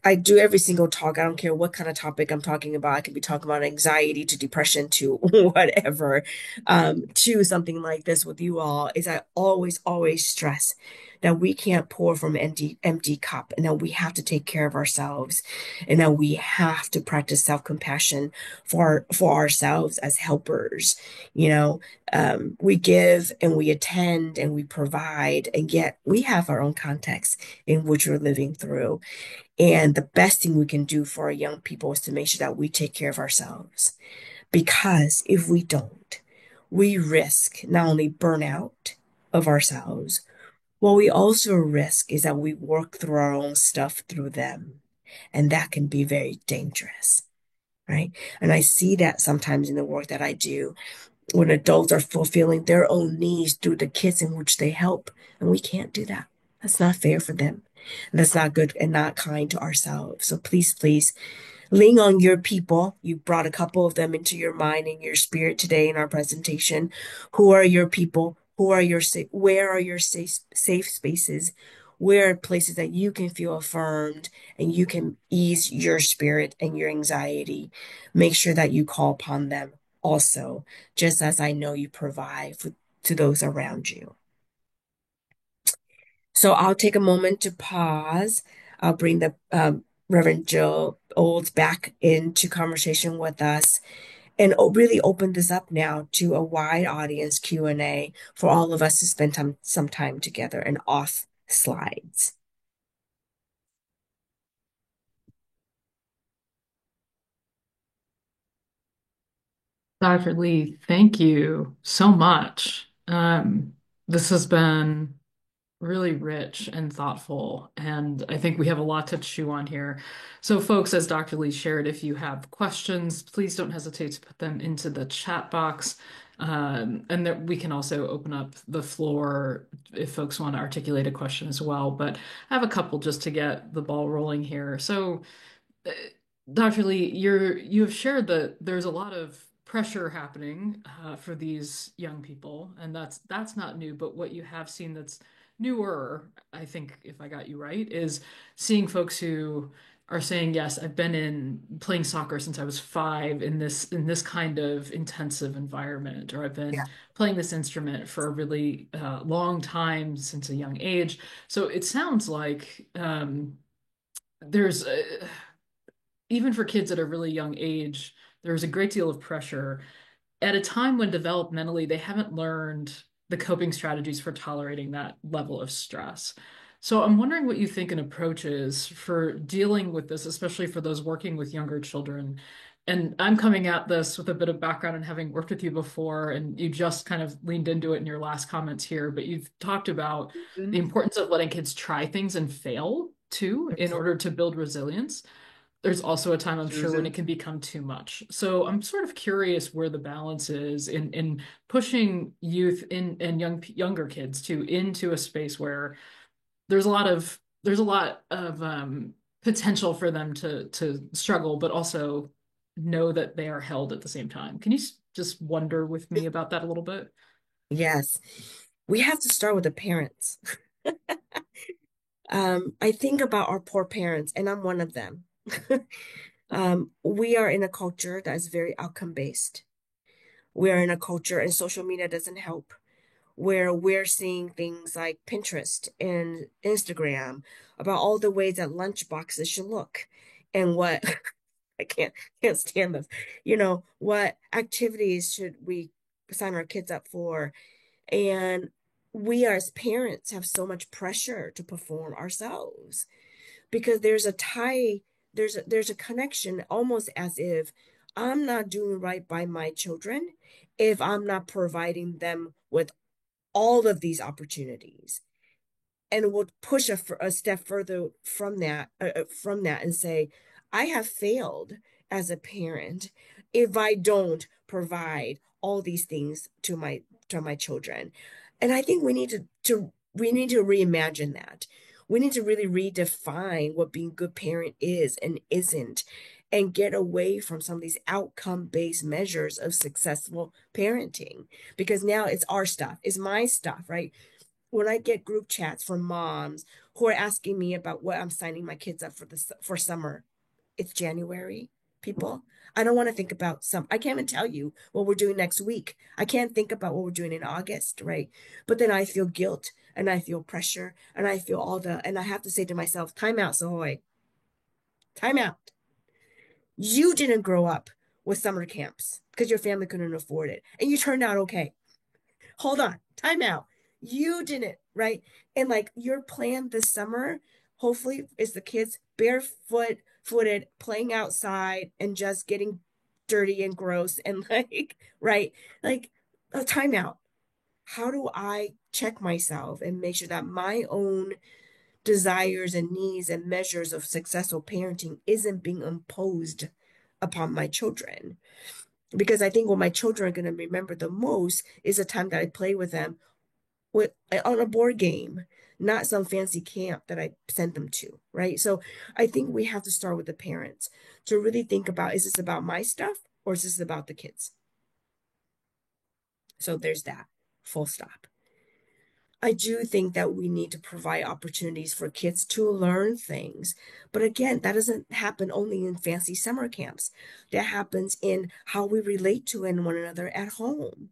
S2: I do every single talk. I don't care what kind of topic I'm talking about. I could be talking about anxiety to depression to whatever, to something like this with you all. Is I always, always stress that we can't pour from empty cup and that we have to take care of ourselves and that we have to practice self-compassion for ourselves as helpers. You know, we give and we attend and we provide, and yet we have our own context in which we're living through. And the best thing we can do for our young people is to make sure that we take care of ourselves. Because if we don't, we risk not only burnout of ourselves, what we also risk is that we work through our own stuff through them. And that can be very dangerous, right? And I see that sometimes in the work that I do when adults are fulfilling their own needs through the kids in which they help. And we can't do that. That's not fair for them. And that's not good and not kind to ourselves. So please, please lean on your people. You brought a couple of them into your mind and your spirit today in our presentation. Who are your people? Where are your safe spaces? Where are places that you can feel affirmed and you can ease your spirit and your anxiety? Make sure that you call upon them also, just as I know you provide to those around you. So I'll take a moment to pause. I'll bring the Reverend Jill Olds back into conversation with us and really open this up now to a wide audience Q&A for all of us to spend some time together and off slides.
S1: Dr. Lee, thank you so much. This has been really rich and thoughtful, and I think we have a lot to chew on here. So, folks, as Dr. Lee shared, if you have questions, please don't hesitate to put them into the chat box. And that we can also open up the floor if folks want to articulate a question as well. But I have a couple just to get the ball rolling here. So, uh, Dr. Lee, you have shared that there's a lot of pressure happening for these young people, and that's not new. But what you have seen that's newer, I think, if I got you right, is seeing folks who are saying, "Yes, I've been in playing soccer since I was 5 in this kind of intensive environment, or I've been
S2: Yeah.
S1: playing this instrument for a really long time since a young age." So it sounds like there's even for kids at a really young age, there's a great deal of pressure at a time when developmentally they haven't learned the coping strategies for tolerating that level of stress. So I'm wondering what you think an approach is for dealing with this, especially for those working with younger children. And I'm coming at this with a bit of background and having worked with you before, and you just kind of leaned into it in your last comments here, but you've talked about the
S2: Mhm.
S1: importance of letting kids try things and fail too in order to build resilience. There's also a time I'm sure when it
S2: Mhm.
S1: can become too much. So I'm sort of curious where the balance is in pushing youth in and younger kids to into a space where there's a lot of potential for them to struggle, but also know that they are held at the same time. Can you just wonder with me about that a little bit?
S2: Yes. We have to start with the parents. I think about our poor parents, and I'm one of them. We are in a culture that is very outcome based. We are in a culture, and social media doesn't help, where we're seeing things like Pinterest and Instagram about all the ways that lunch boxes should look and what I can't stand this. What activities should we sign our kids up for? And we as parents have so much pressure to perform ourselves because there's a connection almost as if I'm not doing right by my children if I'm not providing them with all of these opportunities, and will push a step further from that and say, I have failed as a parent if I don't provide all these things to my children. And I think we need to reimagine that. We need to really redefine what being a good parent is and isn't, and get away from some of these outcome-based measures of successful parenting. Because now it's our stuff, it's my stuff, right? When I get group chats from moms who are asking me about what I'm signing my kids up for summer, it's January, people. I don't want to think about some. I can't even tell you what we're doing next week. I can't think about what we're doing in August, right? But then I feel guilt and I feel pressure and I feel and I have to say to myself, time out, Sohoy, time out. You didn't grow up with summer camps because your family couldn't afford it and you turned out okay. Hold on, time out. You didn't, right? And like your plan this summer, hopefully, is the kids footed, playing outside and just getting dirty and gross and like, right? Like a timeout. How do I check myself and make sure that my own desires and needs and measures of successful parenting isn't being imposed upon my children? Because I think what my children are going to remember the most is the time that I play with them on a board game, not some fancy camp that I sent them to, right? So I think we have to start with the parents to really think about, is this about my stuff or is this about the kids? So there's that, full stop. I do think that we need to provide opportunities for kids to learn things. But again, that doesn't happen only in fancy summer camps. That happens in how we relate to one another at home.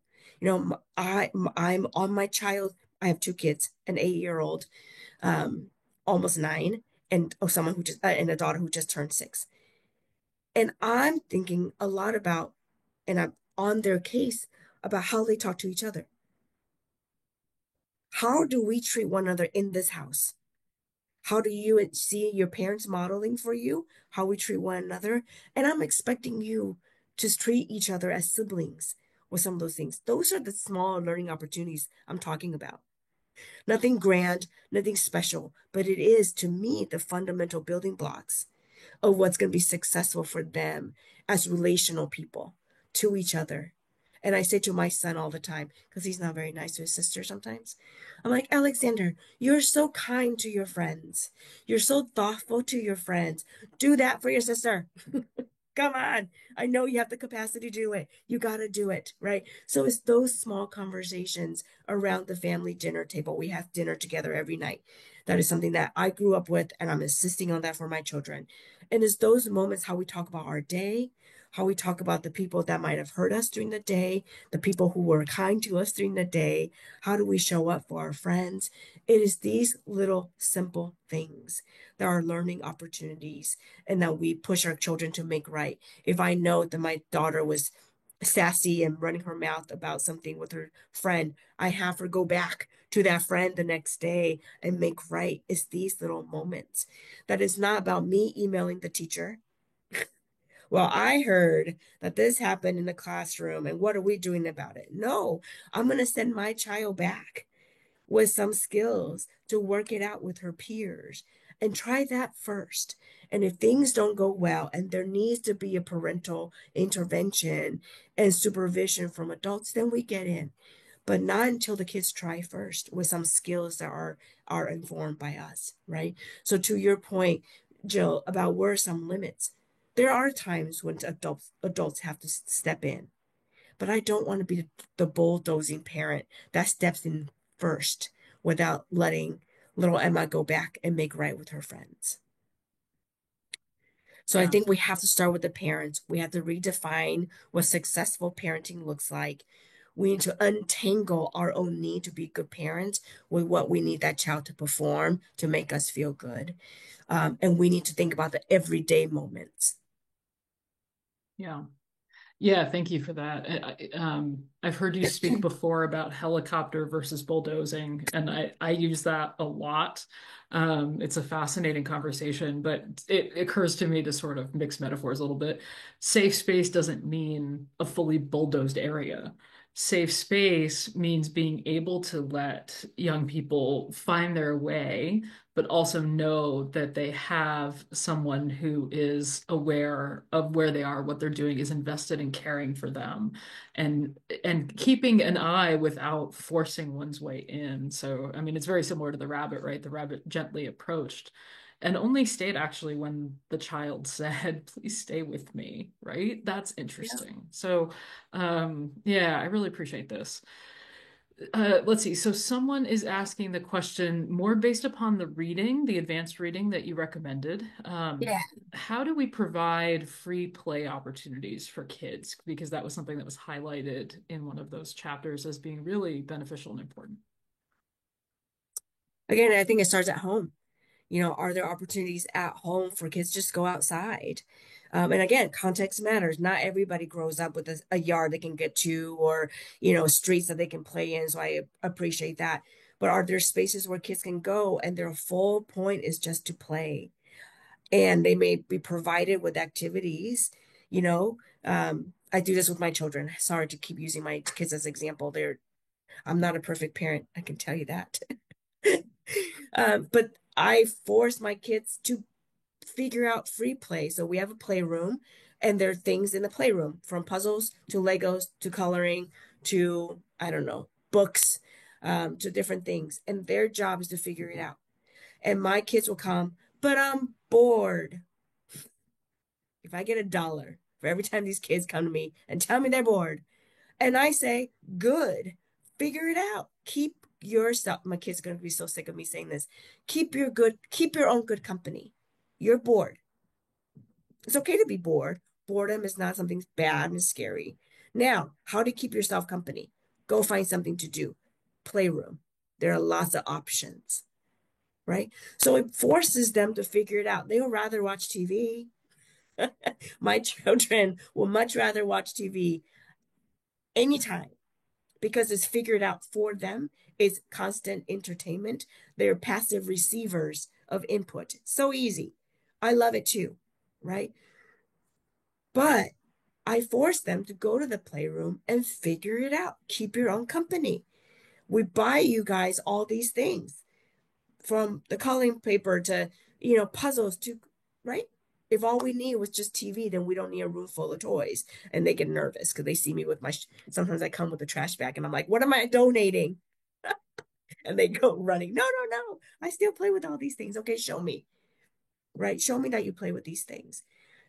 S2: I'm on my child. I have two kids, an 8-year-old, almost 9, and someone who just and a daughter who just turned 6. And I'm thinking a lot about, and I'm on their case about how they talk to each other. How do we treat one another in this house? How do you see your parents modeling for you how we treat one another? And I'm expecting you to treat each other as siblings with some of those things. Those are the small learning opportunities I'm talking about. Nothing grand, nothing special, but it is to me the fundamental building blocks of what's going to be successful for them as relational people to each other And I say to my son all the time, because he's not very nice to his sister sometimes. I'm like, Alexander, you're so kind to your friends. You're so thoughtful to your friends. Do that for your sister. Come on. I know you have the capacity to do it. You got to do it, right? So it's those small conversations around the family dinner table. We have dinner together every night. That is something that I grew up with, and I'm insisting on that for my children. And it's those moments how we talk about our day, how we talk about the people that might have hurt us during the day, the people who were kind to us during the day. How do we show up for our friends? It is these little simple things that are learning opportunities and that we push our children to make right. If I know that my daughter was sassy and running her mouth about something with her friend, I have her go back to that friend the next day and make right. It's these little moments that is not about me emailing the teacher. Well, I heard that this happened in the classroom, and what are we doing about it? No, I'm going to send my child back with some skills to work it out with her peers and try that first. And if things don't go well and there needs to be a parental intervention and supervision from adults, then we get in. But not until the kids try first with some skills that are informed by us, right? So to your point, Jill, about where are some limits, there are times when adults have to step in, but I don't want to be the bulldozing parent that steps in first without letting little Emma go back and make right with her friends. So I
S1: Yeah.
S2: think we have to start with the parents. We have to redefine what successful parenting looks like. We need to untangle our own need to be good parents with what we need that child to perform to make us feel good. And we need to think about the everyday moments.
S1: Yeah. Yeah, thank you for that. I've heard you speak before about helicopter versus bulldozing, and I use that a lot. It's a fascinating conversation, but it occurs to me to sort of mix metaphors a little bit. Safe space doesn't mean a fully bulldozed area. Safe space means being able to let young people find their way, but also know that they have someone who is aware of where they are, what they're doing, is invested in caring for them, and keeping an eye without forcing one's way in. So, I mean, it's very similar to the rabbit, right? The rabbit gently approached and only stayed actually when the child said, "Please stay with me," right? That's
S2: Yeah.
S1: interesting. So, yeah, I really appreciate this. Let's see. So someone is asking the question more based upon the reading, the advanced reading that you recommended.
S2: Yeah.
S1: How do we provide free play opportunities for kids? Because that was something that was highlighted in one of those chapters as being really beneficial and important.
S2: Again, I think it starts at home. Are there opportunities at home for kids just go outside? And again, context matters. Not everybody grows up with a yard they can get to or, streets that they can play in. So I appreciate that. But are there spaces where kids can go and their full point is just to play? And they may be provided with activities, you know. I do this with my children. Sorry to keep using my kids as example. I'm not a perfect parent, I can tell you that. But I force my kids to figure out free play. So we have a playroom, and there are things in the playroom from puzzles to Legos to coloring to, I don't know, books, to different things. And their job is to figure it out. And my kids will come, but I'm bored. If I get $1 for every time these kids come to me and tell me they're bored, and I say, good, figure it out. Keep yourself. My kid's going to be so sick of me saying this. Keep your own good company. You're bored. It's okay to be bored. Boredom is not something bad and scary. Now, how to keep yourself company? Go find something to do. Playroom. There are lots of options, right? So it forces them to figure it out. They would rather watch TV. My children will much rather watch TV anytime because it's figured out for them. It's constant entertainment. They're passive receivers of input. So easy. I love it too, right? But I force them to go to the playroom and figure it out. Keep your own company. We buy you guys all these things from the coloring paper to, puzzles to, right? If all we need was just TV, then we don't need a room full of toys. And they get nervous because they see me with sometimes I come with a trash bag and I'm like, what am I donating? And they go running. No, no, no. I still play with all these things. Okay, show me, right? Show me that you play with these things.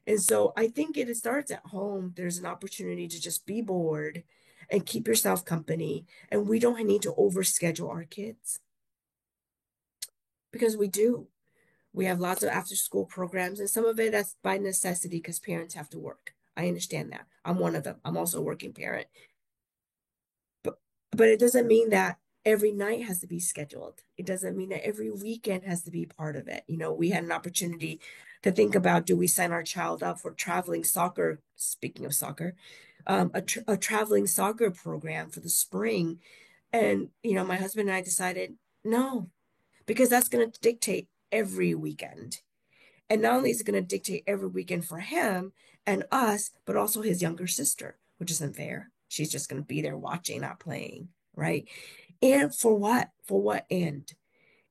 S2: And so I think it starts at home. There's an opportunity to just be bored and keep yourself company. And we don't need to overschedule our kids because we do. We have lots of after school programs, and some of it that's by necessity because parents have to work. I understand that. I'm one of them. I'm also a working parent. But but it doesn't mean that every night has to be scheduled. It doesn't mean that every weekend has to be part of it. We had an opportunity to think about, do we sign our child up for traveling soccer, speaking of soccer, a traveling soccer program for the spring. And my husband and I decided no, because that's going to dictate every weekend. And not only is it going to dictate every weekend for him and us, but also his younger sister, which isn't fair. She's just going to be there watching, not playing, right? And for what? For what end?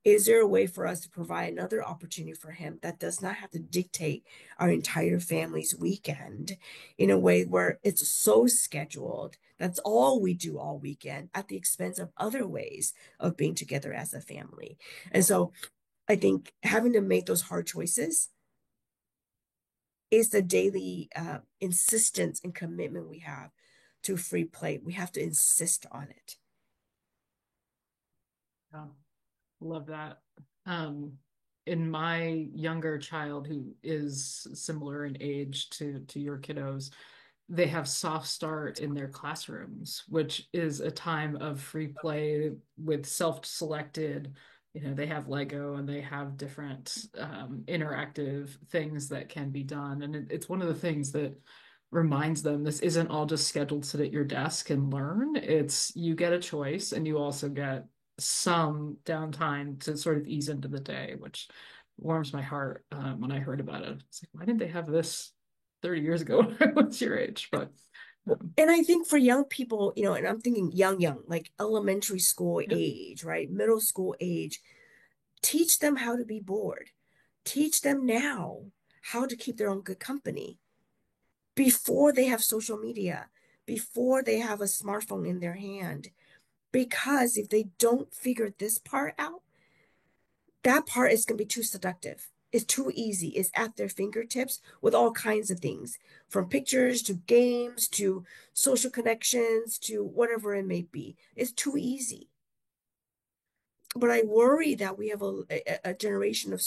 S2: Is there a way for us to provide another opportunity for him that does not have to dictate our entire family's weekend in a way where it's so scheduled? That's all we do all weekend at the expense of other ways of being together as a family. And so I think having to make those hard choices is the daily insistence and commitment we have to free play. We have to insist on it.
S1: Yeah, love that. Um, in my younger child, who is similar in age to your kiddos, they have soft start in their classrooms, which is a time of free play with self-selected, they have Lego and they have different interactive things that can be done. And it's one of the things that reminds them this isn't all just scheduled sit at your desk and learn. It's you get a choice and you also get some downtime to sort of ease into the day, which warms my heart when I heard about it. It's like, why didn't they have this 30 years ago when I was your age? But um,
S2: And I think for young people, and I'm thinking young, like elementary school
S1: yeah,
S2: age, right? Middle school age, teach them how to be bored. Teach them now how to keep their own good company before they have social media, before they have a smartphone in their hand. Because if they don't figure this part out, that part is going to be too seductive. It's too easy. It's at their fingertips with all kinds of things, from pictures to games to social connections to whatever it may be. It's too easy. But I worry that we have a generation of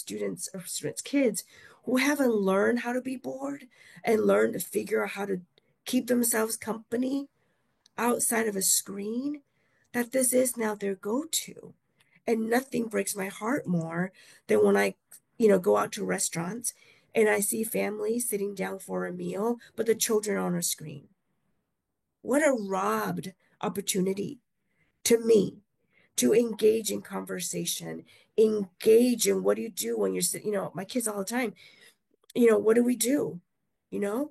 S2: kids who haven't learned how to be bored and learned to figure out how to keep themselves company outside of a screen, that this is now their go-to. And nothing breaks my heart more than when I, go out to restaurants and I see families sitting down for a meal, but the children are on a screen. What a robbed opportunity to me to engage in conversation, engage in what do you do when you're sitting, my kids all the time, what do we do? You know,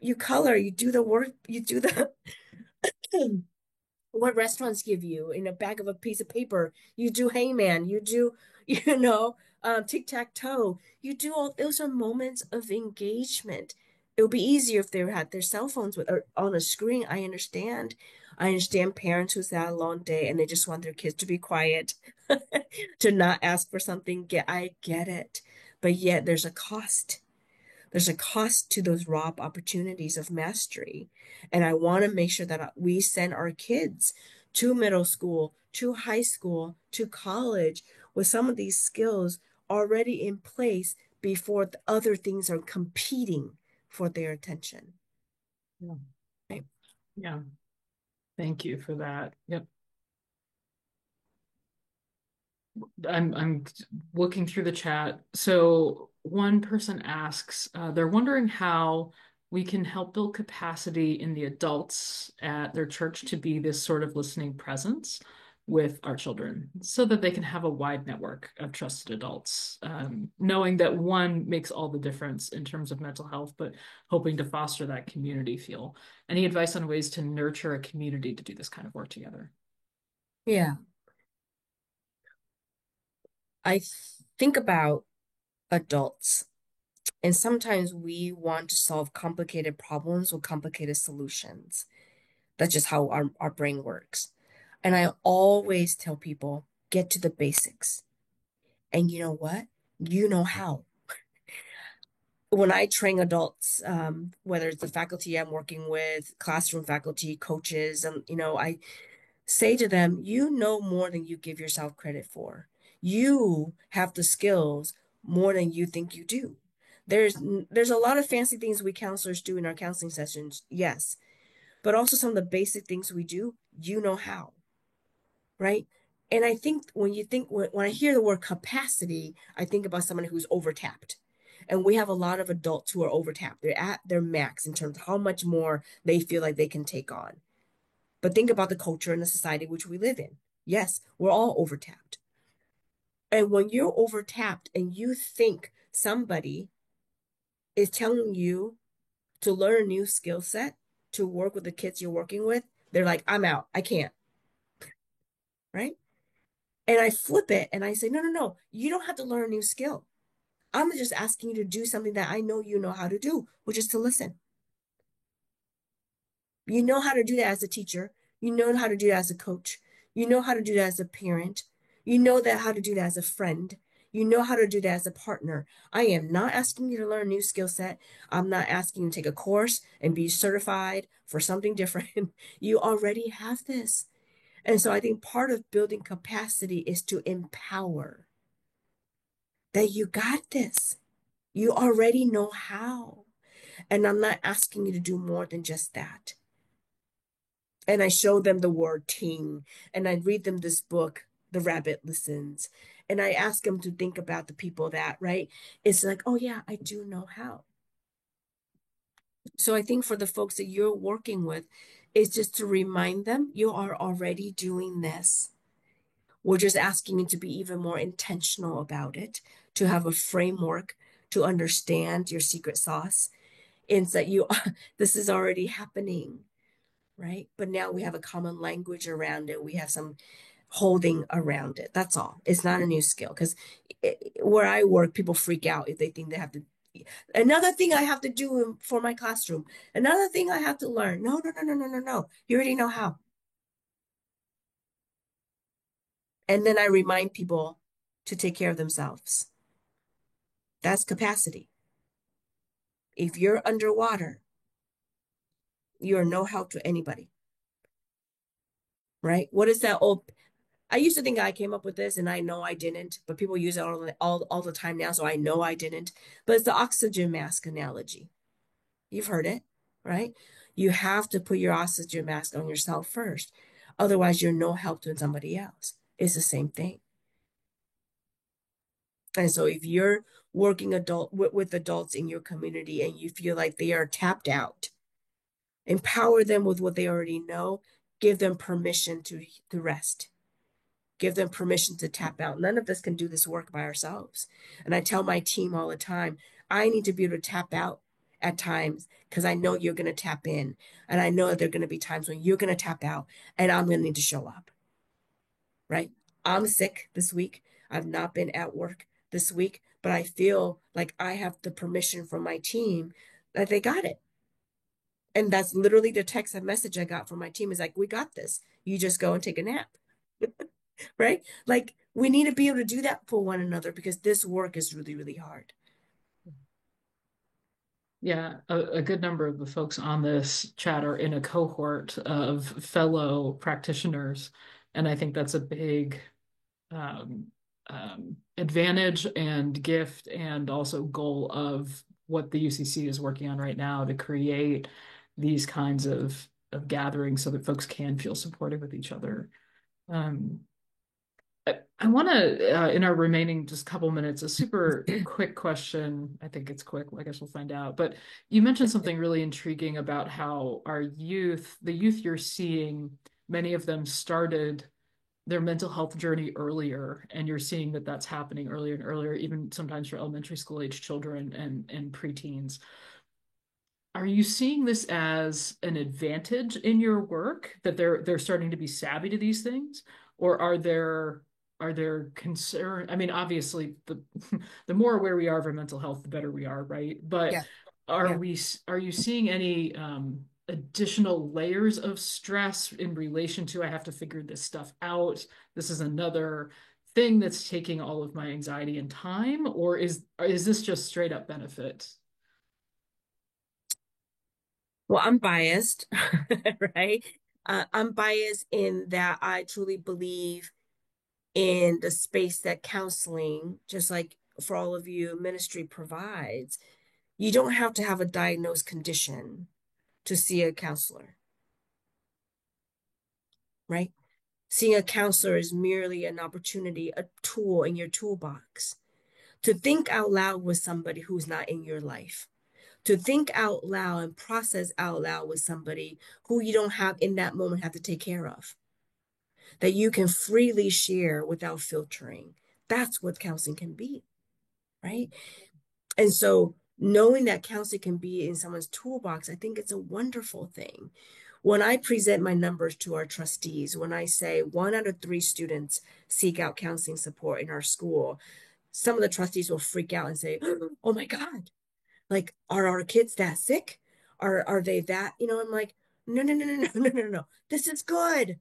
S2: you color, you do the work, you do the what restaurants give you in a bag of a piece of paper. You do Hangman, you do, tic-tac-toe. You do all those are moments of engagement. It would be easier if they had their cell phones or on a screen. I understand. I understand parents who's had a long day and they just want their kids to be quiet, to not ask for something. I get it. But yet there's a cost to those rob opportunities of mastery. And I want to make sure that we send our kids to middle school, to high school, to college with some of these skills already in place before the other things are competing for their attention.
S1: yeah,
S2: Right?
S1: yeah. Thank you for that. Yep. I'm looking through the chat. So one person asks, they're wondering how we can help build capacity in the adults at their church to be this sort of listening presence with our children so that they can have a wide network of trusted adults, knowing that one makes all the difference in terms of mental health, but hoping to foster that community feel. Any advice on ways to nurture a community to do this kind of work together?
S2: Yeah. I think about adults. And sometimes we want to solve complicated problems with complicated solutions. That's just how our brain works. And I always tell people, get to the basics. And you know what? You know how. When I train adults, whether it's the faculty I'm working with, classroom faculty, coaches, and I say to them, you know more than you give yourself credit for. You have the skills more than you think you do. There's there's a lot of fancy things we counselors do in our counseling sessions, yes, but also some of the basic things we do, you know how, right? And I think when I hear the word capacity, I think about someone who's overtapped. And we have a lot of adults who are overtapped. They're at their max in terms of how much more they feel like they can take on. But think about the culture and the society which we live in. Yes, we're all overtapped. And when you're overtapped and you think somebody is telling you to learn a new skill set to work with the kids you're working with, they're like, I'm out. I can't. Right. And I flip it and I say, no, no, no, you don't have to learn a new skill. I'm just asking you to do something that I know you know how to do, which is to listen. You know how to do that as a teacher. You know how to do that as a coach. You know how to do that as a parent. You know that how to do that as a friend. You know how to do that as a partner. I am not asking you to learn a new skill set. I'm not asking you to take a course and be certified for something different. You already have this. And so I think part of building capacity is to empower that you got this. You already know how. And I'm not asking you to do more than just that. And I show them the word team, and I read them this book, The Rabbit Listens, and I ask them to think about the people that, right? It's like, oh yeah, I do know how. So I think for the folks that you're working with, it's just to remind them you are already doing this. We're just asking you to be even more intentional about it, to have a framework to understand your secret sauce, and that this is already happening, right? But now we have a common language around it. We have some holding around it. That's all. It's not a new skill because where I work, people freak out if they think they have to. Another thing I have to do for my classroom. Another thing I have to learn. No, no, no, no, no, no, no. You already know how. And then I remind people to take care of themselves. That's capacity. If you're underwater, you are no help to anybody, right? What is that old I used to think I came up with this and I know I didn't, but people use it all the time now, so I know I didn't. But it's the oxygen mask analogy. You've heard it, right? You have to put your oxygen mask on yourself first. Otherwise, you're no help to somebody else. It's the same thing. And so if you're working with adults in your community and you feel like they are tapped out, empower them with what they already know, give them permission to rest. Give them permission to tap out. None of us can do this work by ourselves. And I tell my team all the time, I need to be able to tap out at times because I know you're going to tap in. And I know that there are going to be times when you're going to tap out and I'm going to need to show up, right? I'm sick this week. I've not been at work this week, but I feel like I have the permission from my team that they got it. And that's literally the text and message I got from my team is like, we got this. You just go and take a nap. Right? Like we need to be able to do that for one another because this work is really, really hard.
S1: Yeah, a good number of the folks on this chat are in a cohort of fellow practitioners, and I think that's a big um, advantage and gift, and also goal of what the UCC is working on right now to create these kinds of gatherings so that folks can feel supported with each other. Um, I want to, in our remaining just couple minutes, a super quick question. I think it's quick. I guess we'll find out. But you mentioned something really intriguing about how our youth, the youth you're seeing, many of them started their mental health journey earlier, and you're seeing that that's happening earlier and earlier, even sometimes for elementary school age children and preteens. Are you seeing this as an advantage in your work that they're starting to be savvy to these things, or are there are there concern? I mean, obviously, the more aware we are of our mental health, the better we are, right? But
S2: Yeah, yeah.
S1: are you seeing any additional layers of stress in relation to I have to figure this stuff out? This is another thing that's taking all of my anxiety and time, or is this just straight up benefit?
S2: Well, I'm biased, right? I'm biased in that I truly believe in the space that counseling, just like for all of you, ministry provides. You don't have to have a diagnosed condition to see a counselor, right? Seeing a counselor is merely an opportunity, a tool in your toolbox to think out loud with somebody who's not in your life, to think out loud and process out loud with somebody who you don't have in that moment have to take care of, that you can freely share without filtering. That's what counseling can be, right? And so knowing that counseling can be in someone's toolbox, I think it's a wonderful thing. When I present my numbers to our trustees, when I say 1 out of 3 students seek out counseling support in our school, some of the trustees will freak out and say, "Oh my God, like, are our kids that sick? Are they that?" I'm like, "No, no, no, no, no, no, no, no. This is good.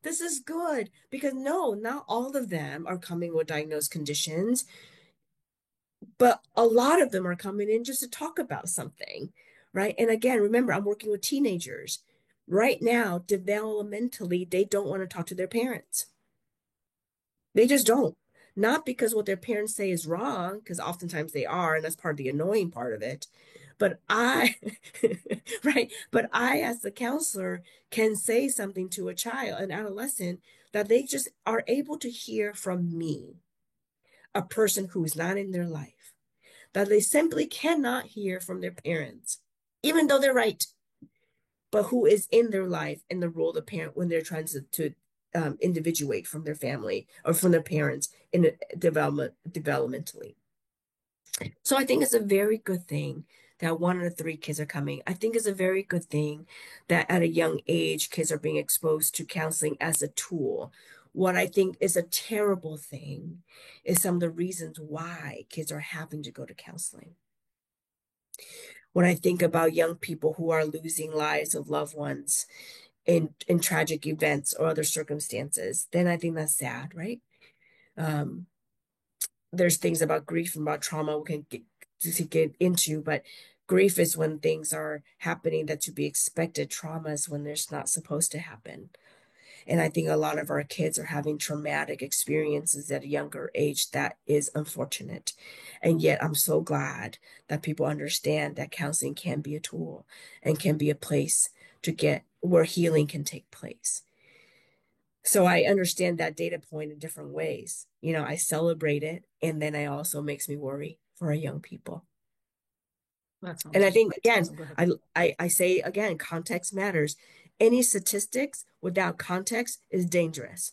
S2: This is good." Because no, not all of them are coming with diagnosed conditions, but a lot of them are coming in just to talk about something, right? And again, remember, I'm working with teenagers. Right now, developmentally, they don't want to talk to their parents. They just don't. Not because what their parents say is wrong, because oftentimes they are, and that's part of the annoying part of it. But right? But I, as the counselor, can say something to a child, an adolescent, that they just are able to hear from me, a person who's not in their life, that they simply cannot hear from their parents, even though they're right, but who is in their life in the role of the parent when they're trying to individuate from their family or from their parents in a developmentally. So I think it's a very good thing that 1 out of 3 kids are coming. I think it's a very good thing that at a young age, kids are being exposed to counseling as a tool. What I think is a terrible thing is some of the reasons why kids are having to go to counseling. When I think about young people who are losing lives of loved ones in tragic events or other circumstances, then I think that's sad, right? Um, there's things about grief and about trauma we can get into, but grief is when things are happening that to be expected. Trauma is when there's not supposed to happen. And I think a lot of our kids are having traumatic experiences at a younger age that is unfortunate. And yet I'm so glad that people understand that counseling can be a tool and can be a place to get where healing can take place. So I understand that data point in different ways. I celebrate it, and then I also makes me worry for our young people.
S1: That
S2: And I
S1: sounds
S2: think again,
S1: awesome. Go ahead.
S2: I say again, context matters. Any statistics without context is dangerous.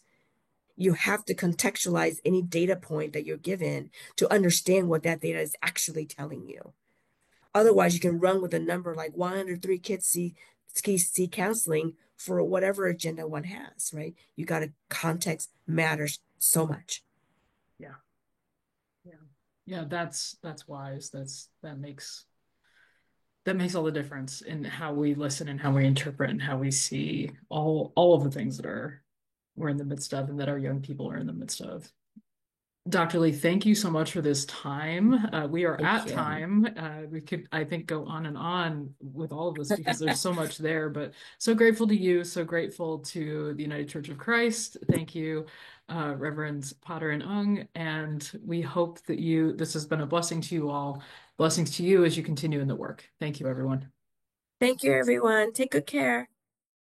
S2: You have to contextualize any data point that you're given to understand what that data is actually telling you. Otherwise, you can run with a number like 103 kids see counseling for whatever agenda one has, right? You got to context matters so much.
S1: Yeah. Yeah. Yeah, that's wise. That makes all the difference in how we listen and how we interpret and how we see all of the things that are we're in the midst of and that our young people are in the midst of. Dr. Lee, thank you so much for this time. We are
S2: Thank
S1: at
S2: you.
S1: time. We could, I think, go on and on with all of this because there's so much there. But so grateful to you, so grateful to the United Church of Christ. Thank you, Reverends Potter and Ung. And we hope that this has been a blessing to you all. Blessings to you as you continue in the work. Thank you, everyone.
S2: Thank you, everyone. Take good care.